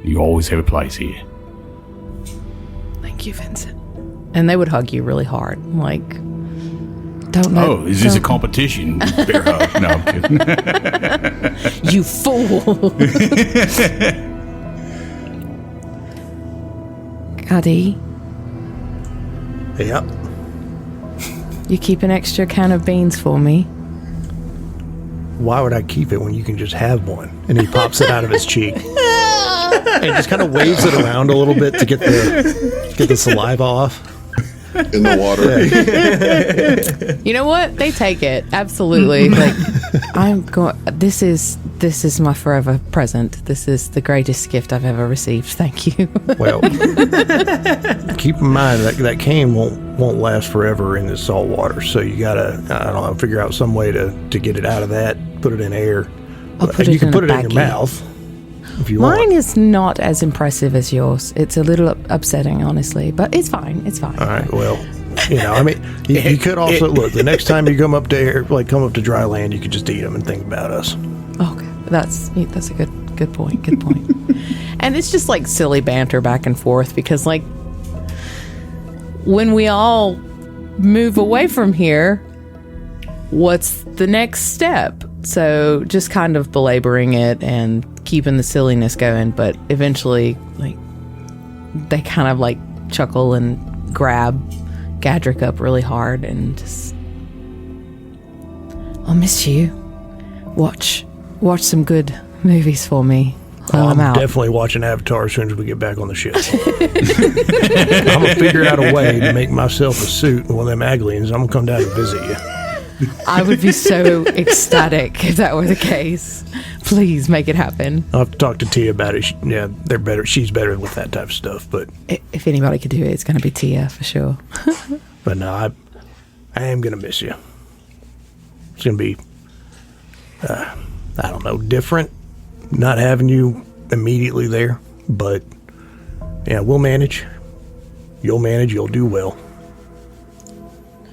you always have a place here. Thank you, Vincent. And they would hug you really hard. Like, don't let... Oh, is this a competition? Bear hug. No, I'm kidding. You fool! Cuddy, Yep. you keep an extra can of beans for me? Why would I keep it when you can just have one? And he pops it out of his cheek. And just kind of waves it around a little bit to get the saliva off. In the water. You know what? They take it. Absolutely. Like, I'm going... This is my forever present. This is the greatest gift I've ever received. Thank you. Well, keep in mind that cane won't last forever in the salt water. So you gotta, I don't know, figure out some way to get it out of that. Put it in air. I'll put You it can in put a it in your baggie. mouth if you Mine want. is not as impressive as yours. It's a little upsetting, honestly, but it's fine. It's fine. All right. Well, I mean, you could also look. The next time you come up to air, come up to dry land, you could just eat them and think about us. Okay, that's a good point. Good point. And it's just like silly banter back and forth because like when we all move away from here, what's the next step? So just kind of belaboring it and keeping the silliness going, but eventually like they kind of like chuckle and grab Gadrick up really hard and just, I'll miss you. Watch some good movies for me while I'm out. Definitely watching Avatar as soon as we get back on the ship. I'm going to figure out a way to make myself a suit and one of them Aglians. I'm going to come down and visit you. I would be so ecstatic if that were the case. Please make it happen. I'll have to talk to Tia about it. They're better. She's better with that type of stuff. But If anybody could do it, it's going to be Tia for sure. but no, I am going to miss you. It's going to be, I don't know, different not having you immediately there. But yeah, we'll manage. You'll manage. You'll do well.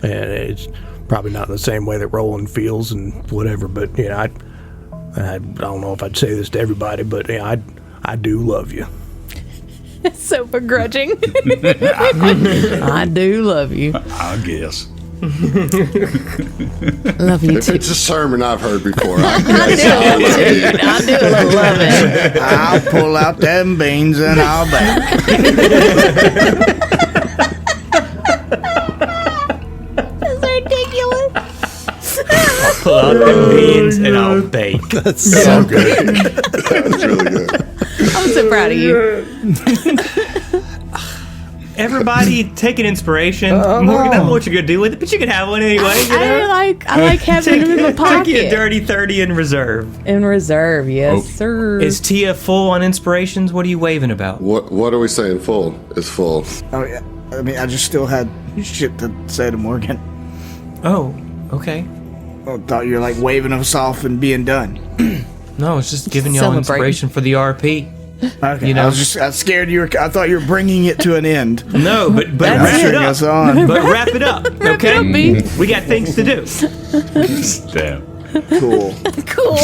And it's probably not in the same way that Roland feels and whatever. But I don't know if I'd say this to everybody, but I do love you. So begrudging. I do love you. I guess. Love you If too. it's a sermon I've heard before, I do love it. I'll pull out them beans and I'll bake. That's ridiculous. Pull out the beans and I'll bake. That's so good. That's really good. I'm so proud of you. Everybody take an inspiration. Morgan, I don't know what you're gonna do with it, but you can have one anyway. You know? I like having them in my pocket. Take your dirty 30 in reserve. In reserve, yes, sir. Is Tia full on inspirations? What are you waving about? What are we saying? Full is full. Oh yeah. I mean, I just still had shit to say to Morgan. Oh, okay. I thought you were like waving us off and being done. No, it's just giving y'all Celebrating. inspiration for the RP. Okay. You know- I was scared you were. I thought you were bringing it to an end. No, but That's wrap it Cheering up. us on. But wrap it up, okay? up, B. We got things to do. Damn. Cool. Cool.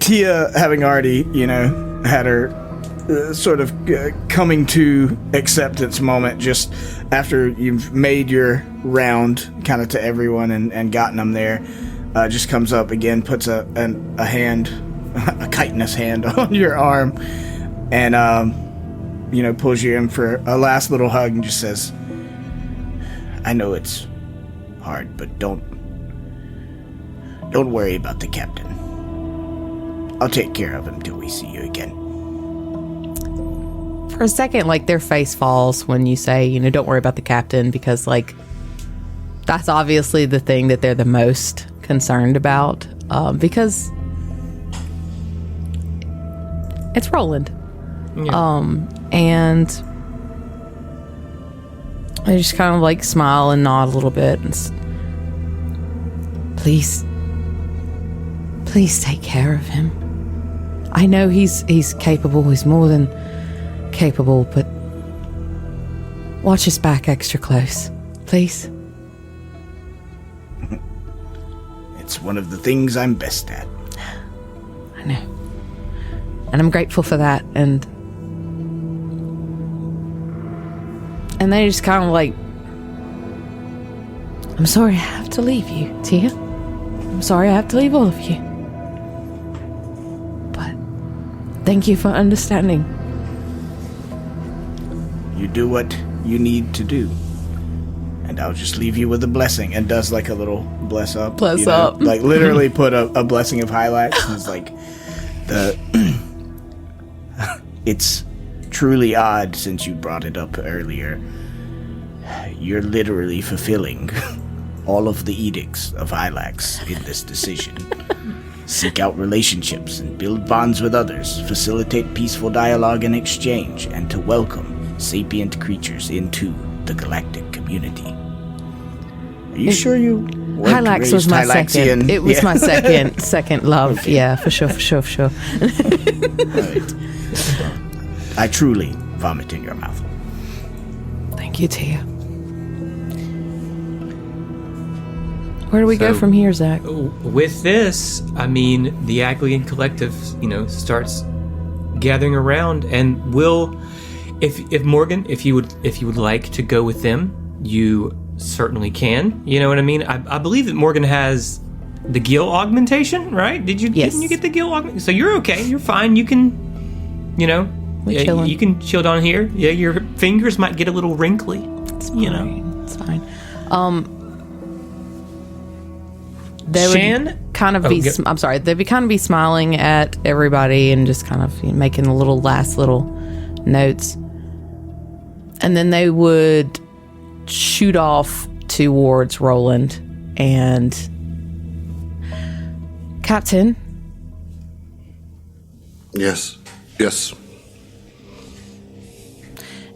Tia, having already, had her sort of coming to acceptance moment just after you've made your round kind of to everyone and gotten them there, just comes up again, puts a hand, a chitinous hand on your arm and, pulls you in for a last little hug and just says, I know it's hard, but don't worry about the captain. I'll take care of him till we see you again. For a second, like, their face falls when you say, don't worry about the captain, because, like, that's obviously the thing that they're the most concerned about, because it's Roland. And they just kind of, like, smile and nod a little bit and please take care of him. I know he's capable, he's more than capable, but watch his back extra close. Please. It's one of the things I'm best at. I know. And I'm grateful for that. And they just kind of like, I'm sorry I have to leave you, Tia. I'm sorry I have to leave all of you. But thank you for understanding. You do what you need to do. And I'll just leave you with a blessing. And does like a little bless up. Bless up. Like literally put a blessing of highlights. And it's like it's truly odd since you brought it up earlier. You're literally fulfilling all of the edicts of Hylax in this decision. Seek out relationships and build bonds with others, facilitate peaceful dialogue and exchange, and to welcome sapient creatures into the galactic community. Are you sure you Hylax was my second. It was my second love. Okay. Yeah, for sure. Right. I truly vomit in your mouth. Thank you, Tia. Where do we go from here, Zach? With this, I mean, the Aglian Collective, starts gathering around, and will, if Morgan, if you would like to go with them, you certainly can. You know what I mean? I believe that Morgan has the gill augmentation, right? Yes. Didn't you get the gill augmentation? So you're okay. You're fine. You can, you can chill down here. Yeah, your fingers might get a little wrinkly. It's fine. It's fine. They would kind of be. I'm sorry. They'd be kind of be smiling at everybody and just kind of making the last little notes, and then they would shoot off towards Roland and Captain. Yes.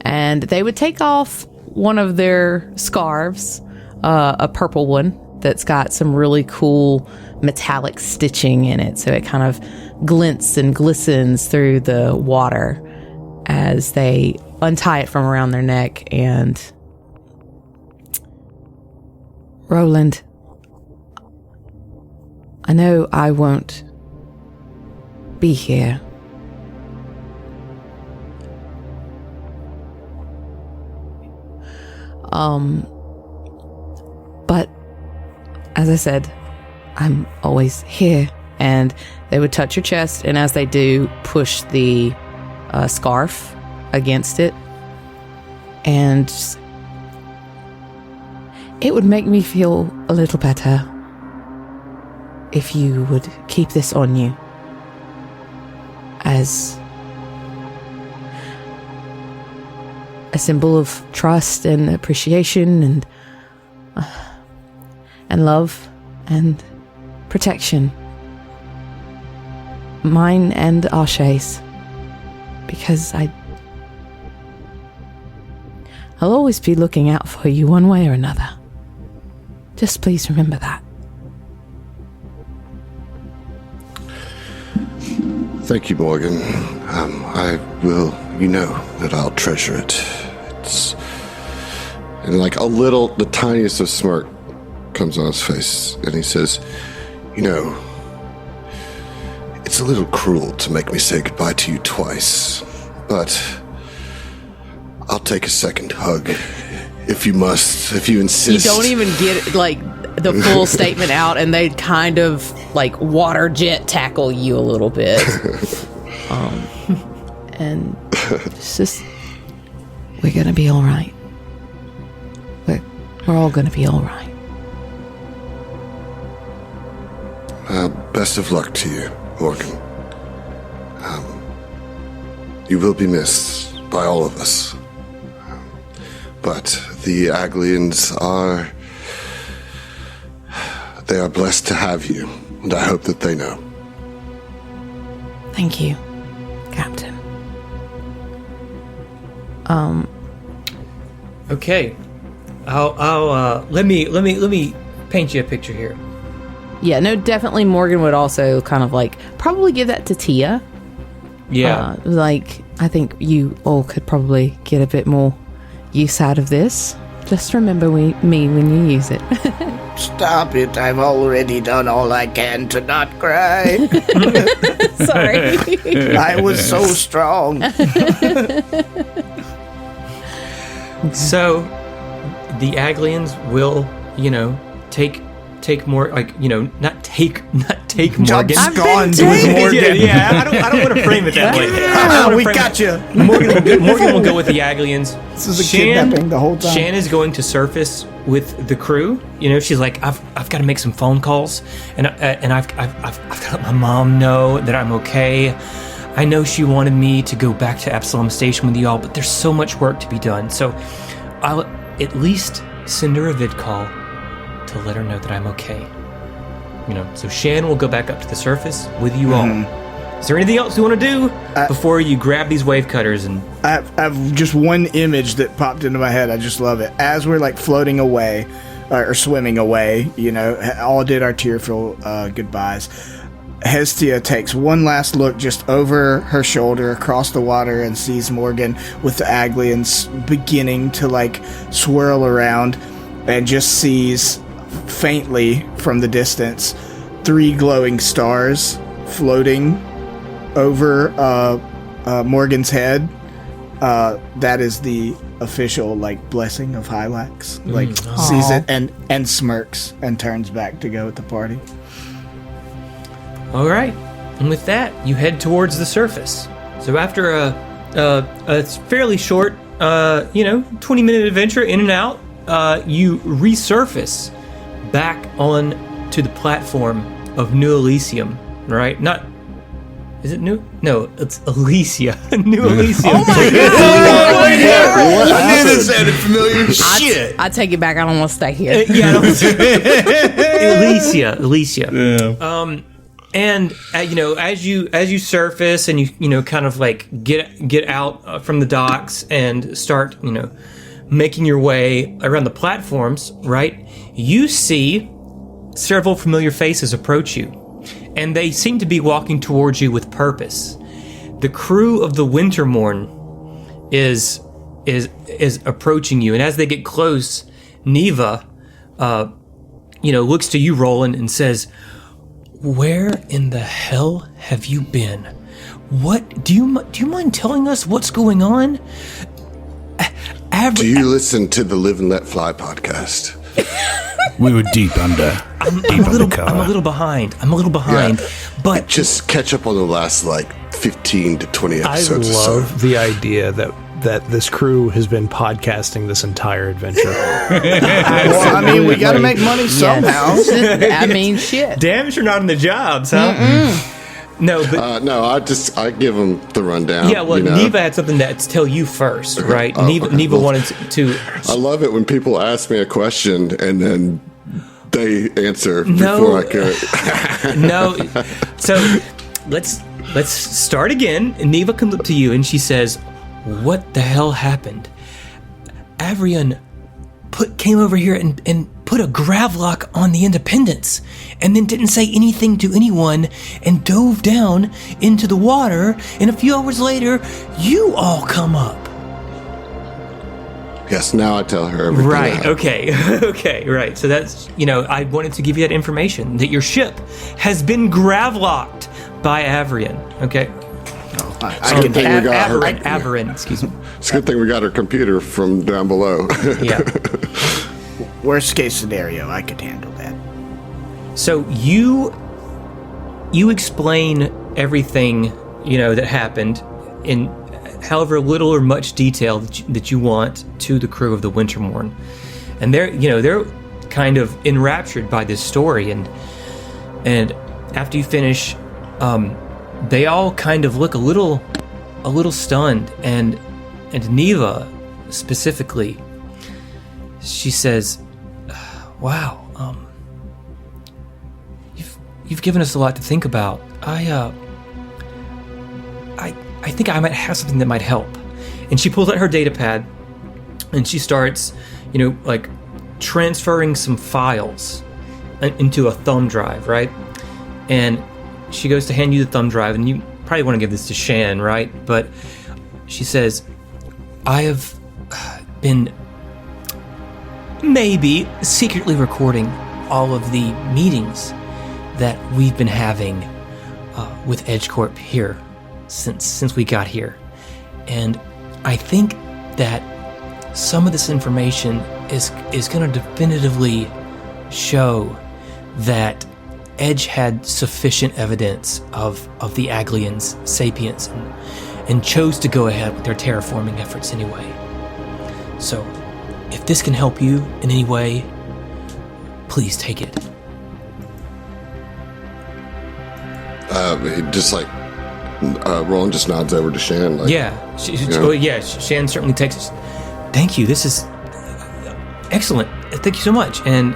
And they would take off one of their scarves, a purple one that's got some really cool metallic stitching in it, so it kind of glints and glistens through the water as they untie it from around their neck. And Roland, I know I won't be here. But as I said, I'm always here. And they would touch your chest, and as they do, push the scarf against it. And it would make me feel a little better if you would keep this on you as a symbol of trust and appreciation and love and protection. Mine and Arshe's. Because I'll always be looking out for you one way or another. Just please remember that. Thank you, Morgan. I will, that I'll treasure it. And like the tiniest of smirk comes on his face, and he says, it's a little cruel to make me say goodbye to you twice, but I'll take a second hug if you insist. You don't even get the full statement out, and they'd kind of water jet tackle you a little bit. And it's just, we're gonna be all right. We're all gonna be all right. Best of luck to you, Morgan. You will be missed by all of us. But the Aglians they are blessed to have you, and I hope that they know. Thank you, Captain. Okay. I'll let me paint you a picture here. Yeah, no, definitely Morgan would also kind of probably give that to Tia. Yeah. I think you all could probably get a bit more use out of this. Just remember me when you use it. Stop it. I've already done all I can to not cry. Sorry. I was so strong. So, the Aglians will, take more, not take Morgan. Job's gone with Morgan. Yeah, I don't want to frame it that way. I don't wanna We frame got it- you. Morgan will go with the Aglians. This is a kidnapping the whole time. Shan is going to surface with the crew. She's like, I've got to make some phone calls, and I've got to let my mom know that I'm okay. I know she wanted me to go back to Absalom Station with y'all, but there's so much work to be done. So I'll at least send her a vid call to let her know that I'm okay. So Shan will go back up to the surface with you all. Is there anything else you want to do before you grab these wave cutters and... I have just one image that popped into my head. I just love it. As we're like floating away or swimming away, all did our tearful goodbyes. Hestia takes one last look just over her shoulder across the water and sees Morgan with the Aglians beginning to like swirl around, and just sees faintly from the distance 3 glowing stars floating over Morgan's head. That is the official like blessing of Hylax. Like sees it and smirks and turns back to go with the party. All right, and with that, you head towards the surface. So after a fairly short, 20-minute adventure in and out, you resurface back on to the platform of New Elysium, right? Is it New? No, it's Elysia. New Elysium. Oh my god! I knew this sounded familiar. Shit. I take it back. I don't want to stay here. Elysia. Yeah. And as you surface and you kind of like get out from the docks and start making your way around the platforms, right? You see several familiar faces approach you, and they seem to be walking towards you with purpose. The crew of the Wintermorn is approaching you, and as they get close, Neva, looks to you, Roland, and says, "Where in the hell have you been? What do you mind telling us what's going on?" Do you listen to the Live and Let Fly podcast? We were deep under. I'm a little behind. Yeah. But Just catch up on the last 15 to 20 I episodes or so. love the idea that this crew has been podcasting this entire adventure. Well, I mean, we got to make money somehow. I mean, shit. damn, you're not in the jobs, huh? No, but No, I give them the rundown. yeah. Well, Neva had something to tell you first, right? Neva wanted to. I love it when people ask me a question and then they answer No. before I could. No. So let's start again. And Neva comes up to you and she says, "What the hell happened? Avrion came over here and put a gravlock on the Independence, and then didn't say anything to anyone and dove down into the water, and a few hours later, you all come up." Yes, now I tell her everything. Right, that happened. okay, okay, right. So that's, I wanted to give you that information, that your ship has been gravlocked by Avrion, okay? I can think we got her. Averin, excuse me. It's a good thing we got her computer from down below. Yeah. Worst case scenario, I could handle that. So you explain everything, that happened in however little or much detail that you want to the crew of the Wintermorn. And they're kind of enraptured by this story, and after you finish, they all kind of look a little stunned, and Neva specifically, she says, "Wow, you've given us a lot to think about. I think I might have something that might help." And she pulls out her data pad, and she starts, transferring some files into a thumb drive, right? And she goes to hand you the thumb drive, and you probably want to give this to Shan, right? But she says, "I have been maybe secretly recording all of the meetings that we've been having with EdgeCorp here since we got here. And I think that some of this information is going to definitively show that Edge had sufficient evidence of the Aglians' sapience and chose to go ahead with their terraforming efforts anyway. So, if this can help you in any way, please take it. Roland just nods over to Shan. Like, Shan certainly takes it. Thank you. This is excellent. Thank you so much. And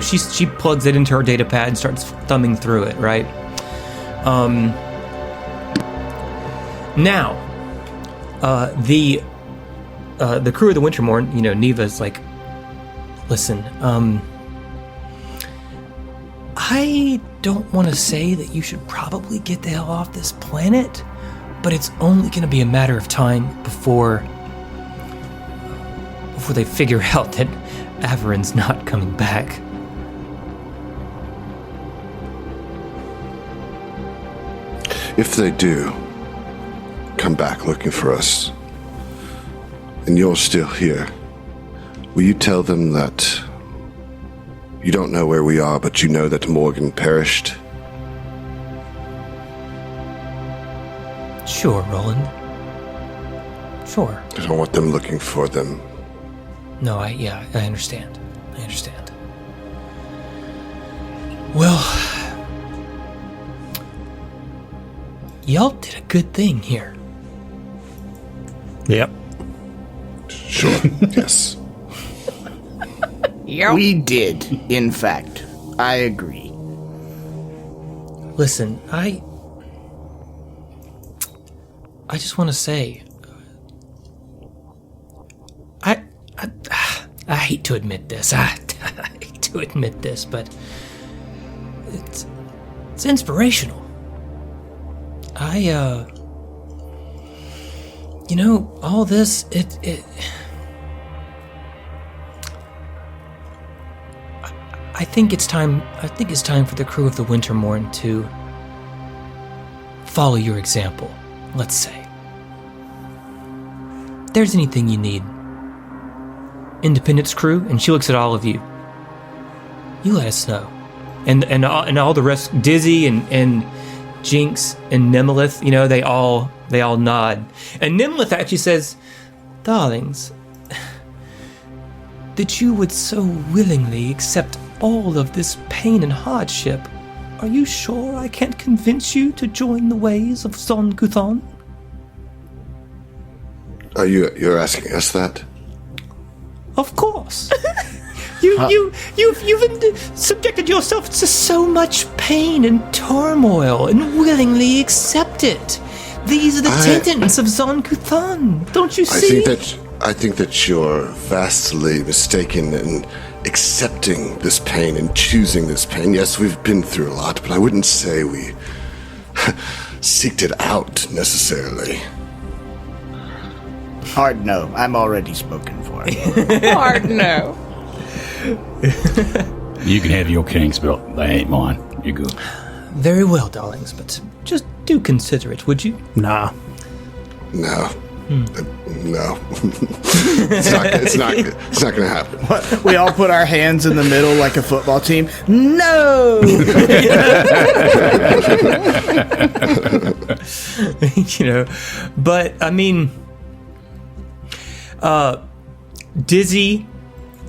she plugs it into her data pad and starts thumbing through it. Right. Now, the crew of the Wintermorn, Neva's like, listen, I don't want to say that you should probably get the hell off this planet, but it's only going to be a matter of time before they figure out that Averin's not coming back. If they do come back looking for us, and you're still here, will you tell them that you don't know where we are, but you know that Morgan perished? Sure, Roland. Sure. I don't want them looking for them. No, I understand. I understand. Well, y'all did a good thing here. Yep. Sure, yes. Yep. We did, in fact. I agree. Listen, I just want to say, I hate to admit this. I hate to admit this, but it's inspirational. All this, I think it's time for the crew of the Wintermorn to follow your example, let's say. If there's anything you need, Independence crew, and she looks at all of you, you let us know. And all the rest, Dizzy and Jinx and Nimlith, they all nod. And Nimlith actually says, darlings, that you would so willingly accept all of this pain and hardship, are you sure I can't convince you to join the ways of Zon Guthon? You're asking us that? Of course. You've subjected yourself to so much pain and turmoil and willingly accept it. These are the tendons of Zon Guthon. Don't you see? I think that you're vastly mistaken in accepting this pain and choosing this pain. Yes, we've been through a lot, but I wouldn't say we seeked it out necessarily. Hard no. I'm already spoken for. Hard no. You can have your king's belt. They ain't mine. You're good. Very well, darlings, but just do consider it, would you? Nah. No. No. It's not going to happen. What? We all put our hands in the middle like a football team. No. But I mean, Dizzy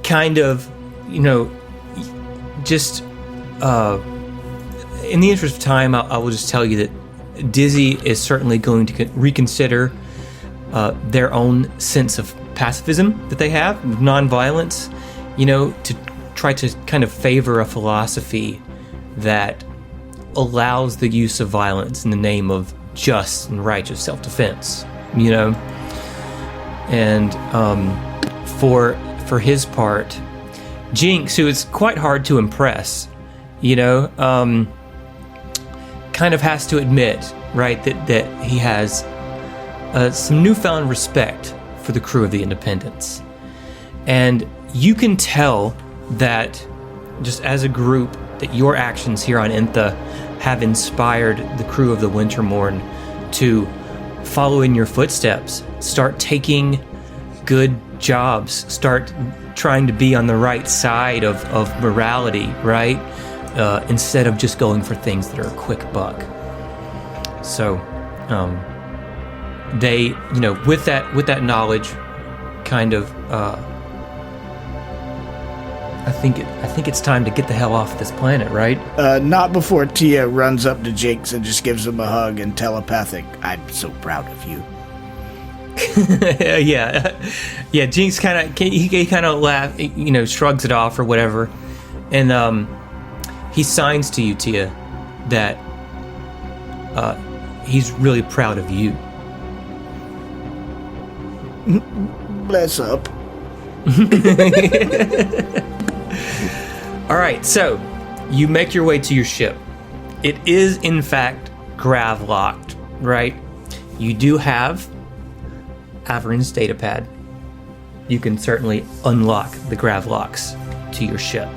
kind of, just in the interest of time, I will just tell you that Dizzy is certainly going to reconsider their own sense of pacifism that they have, nonviolence, to try to kind of favor a philosophy that allows the use of violence in the name of just and righteous self-defense, And for his part, Jinx, who is quite hard to impress, kind of has to admit, right, that he has some newfound respect for the crew of the Independence. And you can tell that just as a group that your actions here on Intha have inspired the crew of the Wintermorn to follow in your footsteps, start taking good jobs, start trying to be on the right side of morality, right? Instead of just going for things that are a quick buck. So they, with that knowledge, kind of, I think it's time to get the hell off this planet, right? Not before Tia runs up to Jinx and just gives him a hug and telepathic, "I'm so proud of you." yeah. Jinx kind of laugh, shrugs it off or whatever, and he signs to you, Tia, that he's really proud of you. Bless up. All right, so you make your way to your ship. It is, in fact, grav locked, right? You do have Averin's datapad. You can certainly unlock the grav locks to your ship.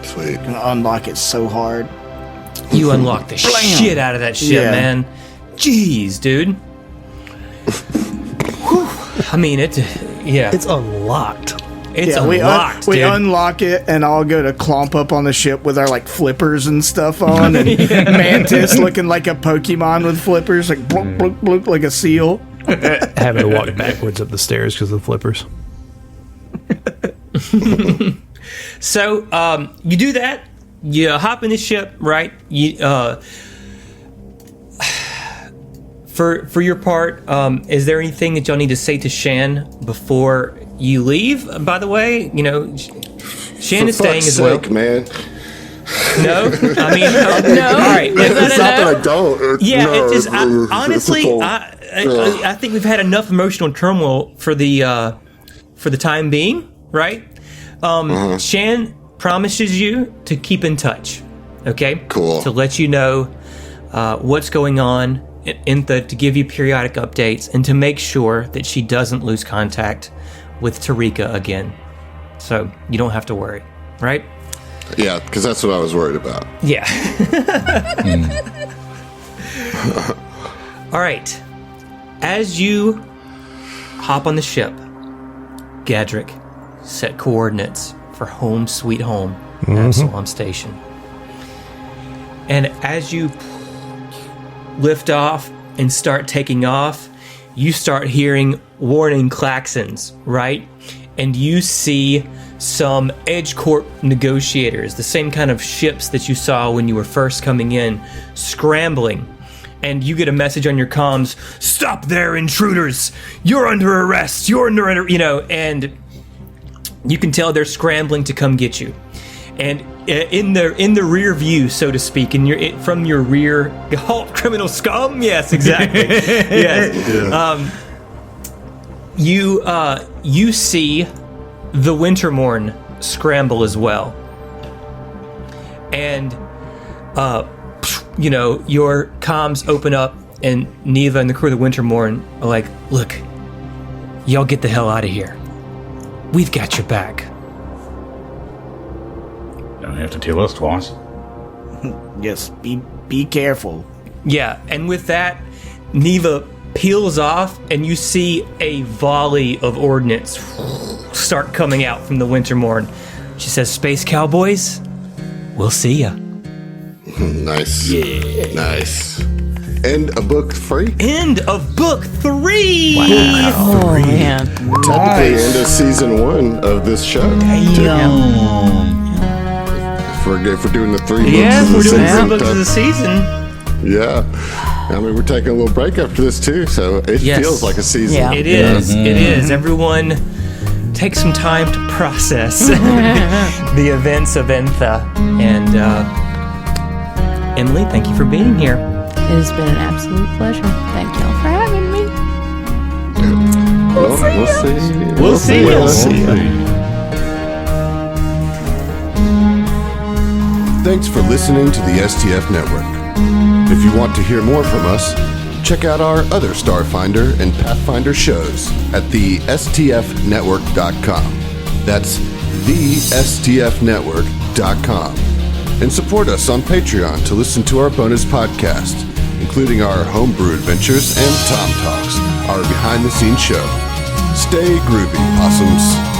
Sweet. Gonna unlock it so hard. You unlock the shit out of that ship, Yeah. man. Jeez, dude. Whew. I mean, it's unlocked. It's unlocked, we dude. unlock it, and I'll go to clomp up on the ship with our flippers and stuff on, and Mantis looking like a Pokemon with flippers, like blunk, blunk, blunk, like a seal. Having to walk backwards up the stairs because of the flippers. So you do that. You hop in the ship, right? You for your part, is there anything that y'all need to say to Shan before you leave? By the way, Shan is staying as well. For fuck's sake, man. No, I mean No. All right. It's not that I don't. Yeah, No, it just it's honestly, just all- I think we've had enough emotional turmoil for the time being, right? Shan promises you to keep in touch, okay? Cool. To let you know what's going on, to give you periodic updates, and to make sure that she doesn't lose contact with Tarika again. So you don't have to worry, right? Yeah, because that's what I was worried about. Yeah. All right. As you hop on the ship, Gadrick set coordinates for home sweet home, Absalom Station. And as you lift off and start taking off, you start hearing warning klaxons, right? And you see some Edge Corp negotiators, the same kind of ships that you saw when you were first coming in, scrambling. And you get a message on your comms, "Stop there, intruders! You're under arrest! You're under," and you can tell they're scrambling to come get you. And in the rear view, so to speak, from your rear, halt, criminal scum. Yes, exactly. Yes. Yeah. You see the Wintermorn scramble as well, and your comms open up, and Neva and the crew of the Wintermorn are like, "Look, y'all get the hell out of here. We've got your back." Don't have to tell us twice. Yes, be careful. Yeah, and with that, Neva peels off, and you see a volley of ordnance start coming out from the Wintermorn. She says, "Space Cowboys, we'll see ya." Nice. Yeah. Nice. End of book 3? End of book 3! Oh, man. Technically, end of season 1 of this show. If we're doing the 3 books Yeah, of the we're doing season, 3 books of the season. Yeah. I mean, we're taking a little break after this, too, so it Yes. feels like a season. Yeah. It is. It is. Everyone take some time to process the events of Entha. And Emily, thank you for being here. It has been an absolute pleasure. Thank y'all for having me. We'll see. We'll see ya. We'll see ya. Thanks for listening to the STF Network. If you want to hear more from us, check out our other Starfinder and Pathfinder shows at the stfnetwork.com. That's thestfnetwork.com. And support us on Patreon to listen to our bonus podcast, including our homebrew adventures and Tom Talks, our behind-the-scenes show. Stay groovy, possums.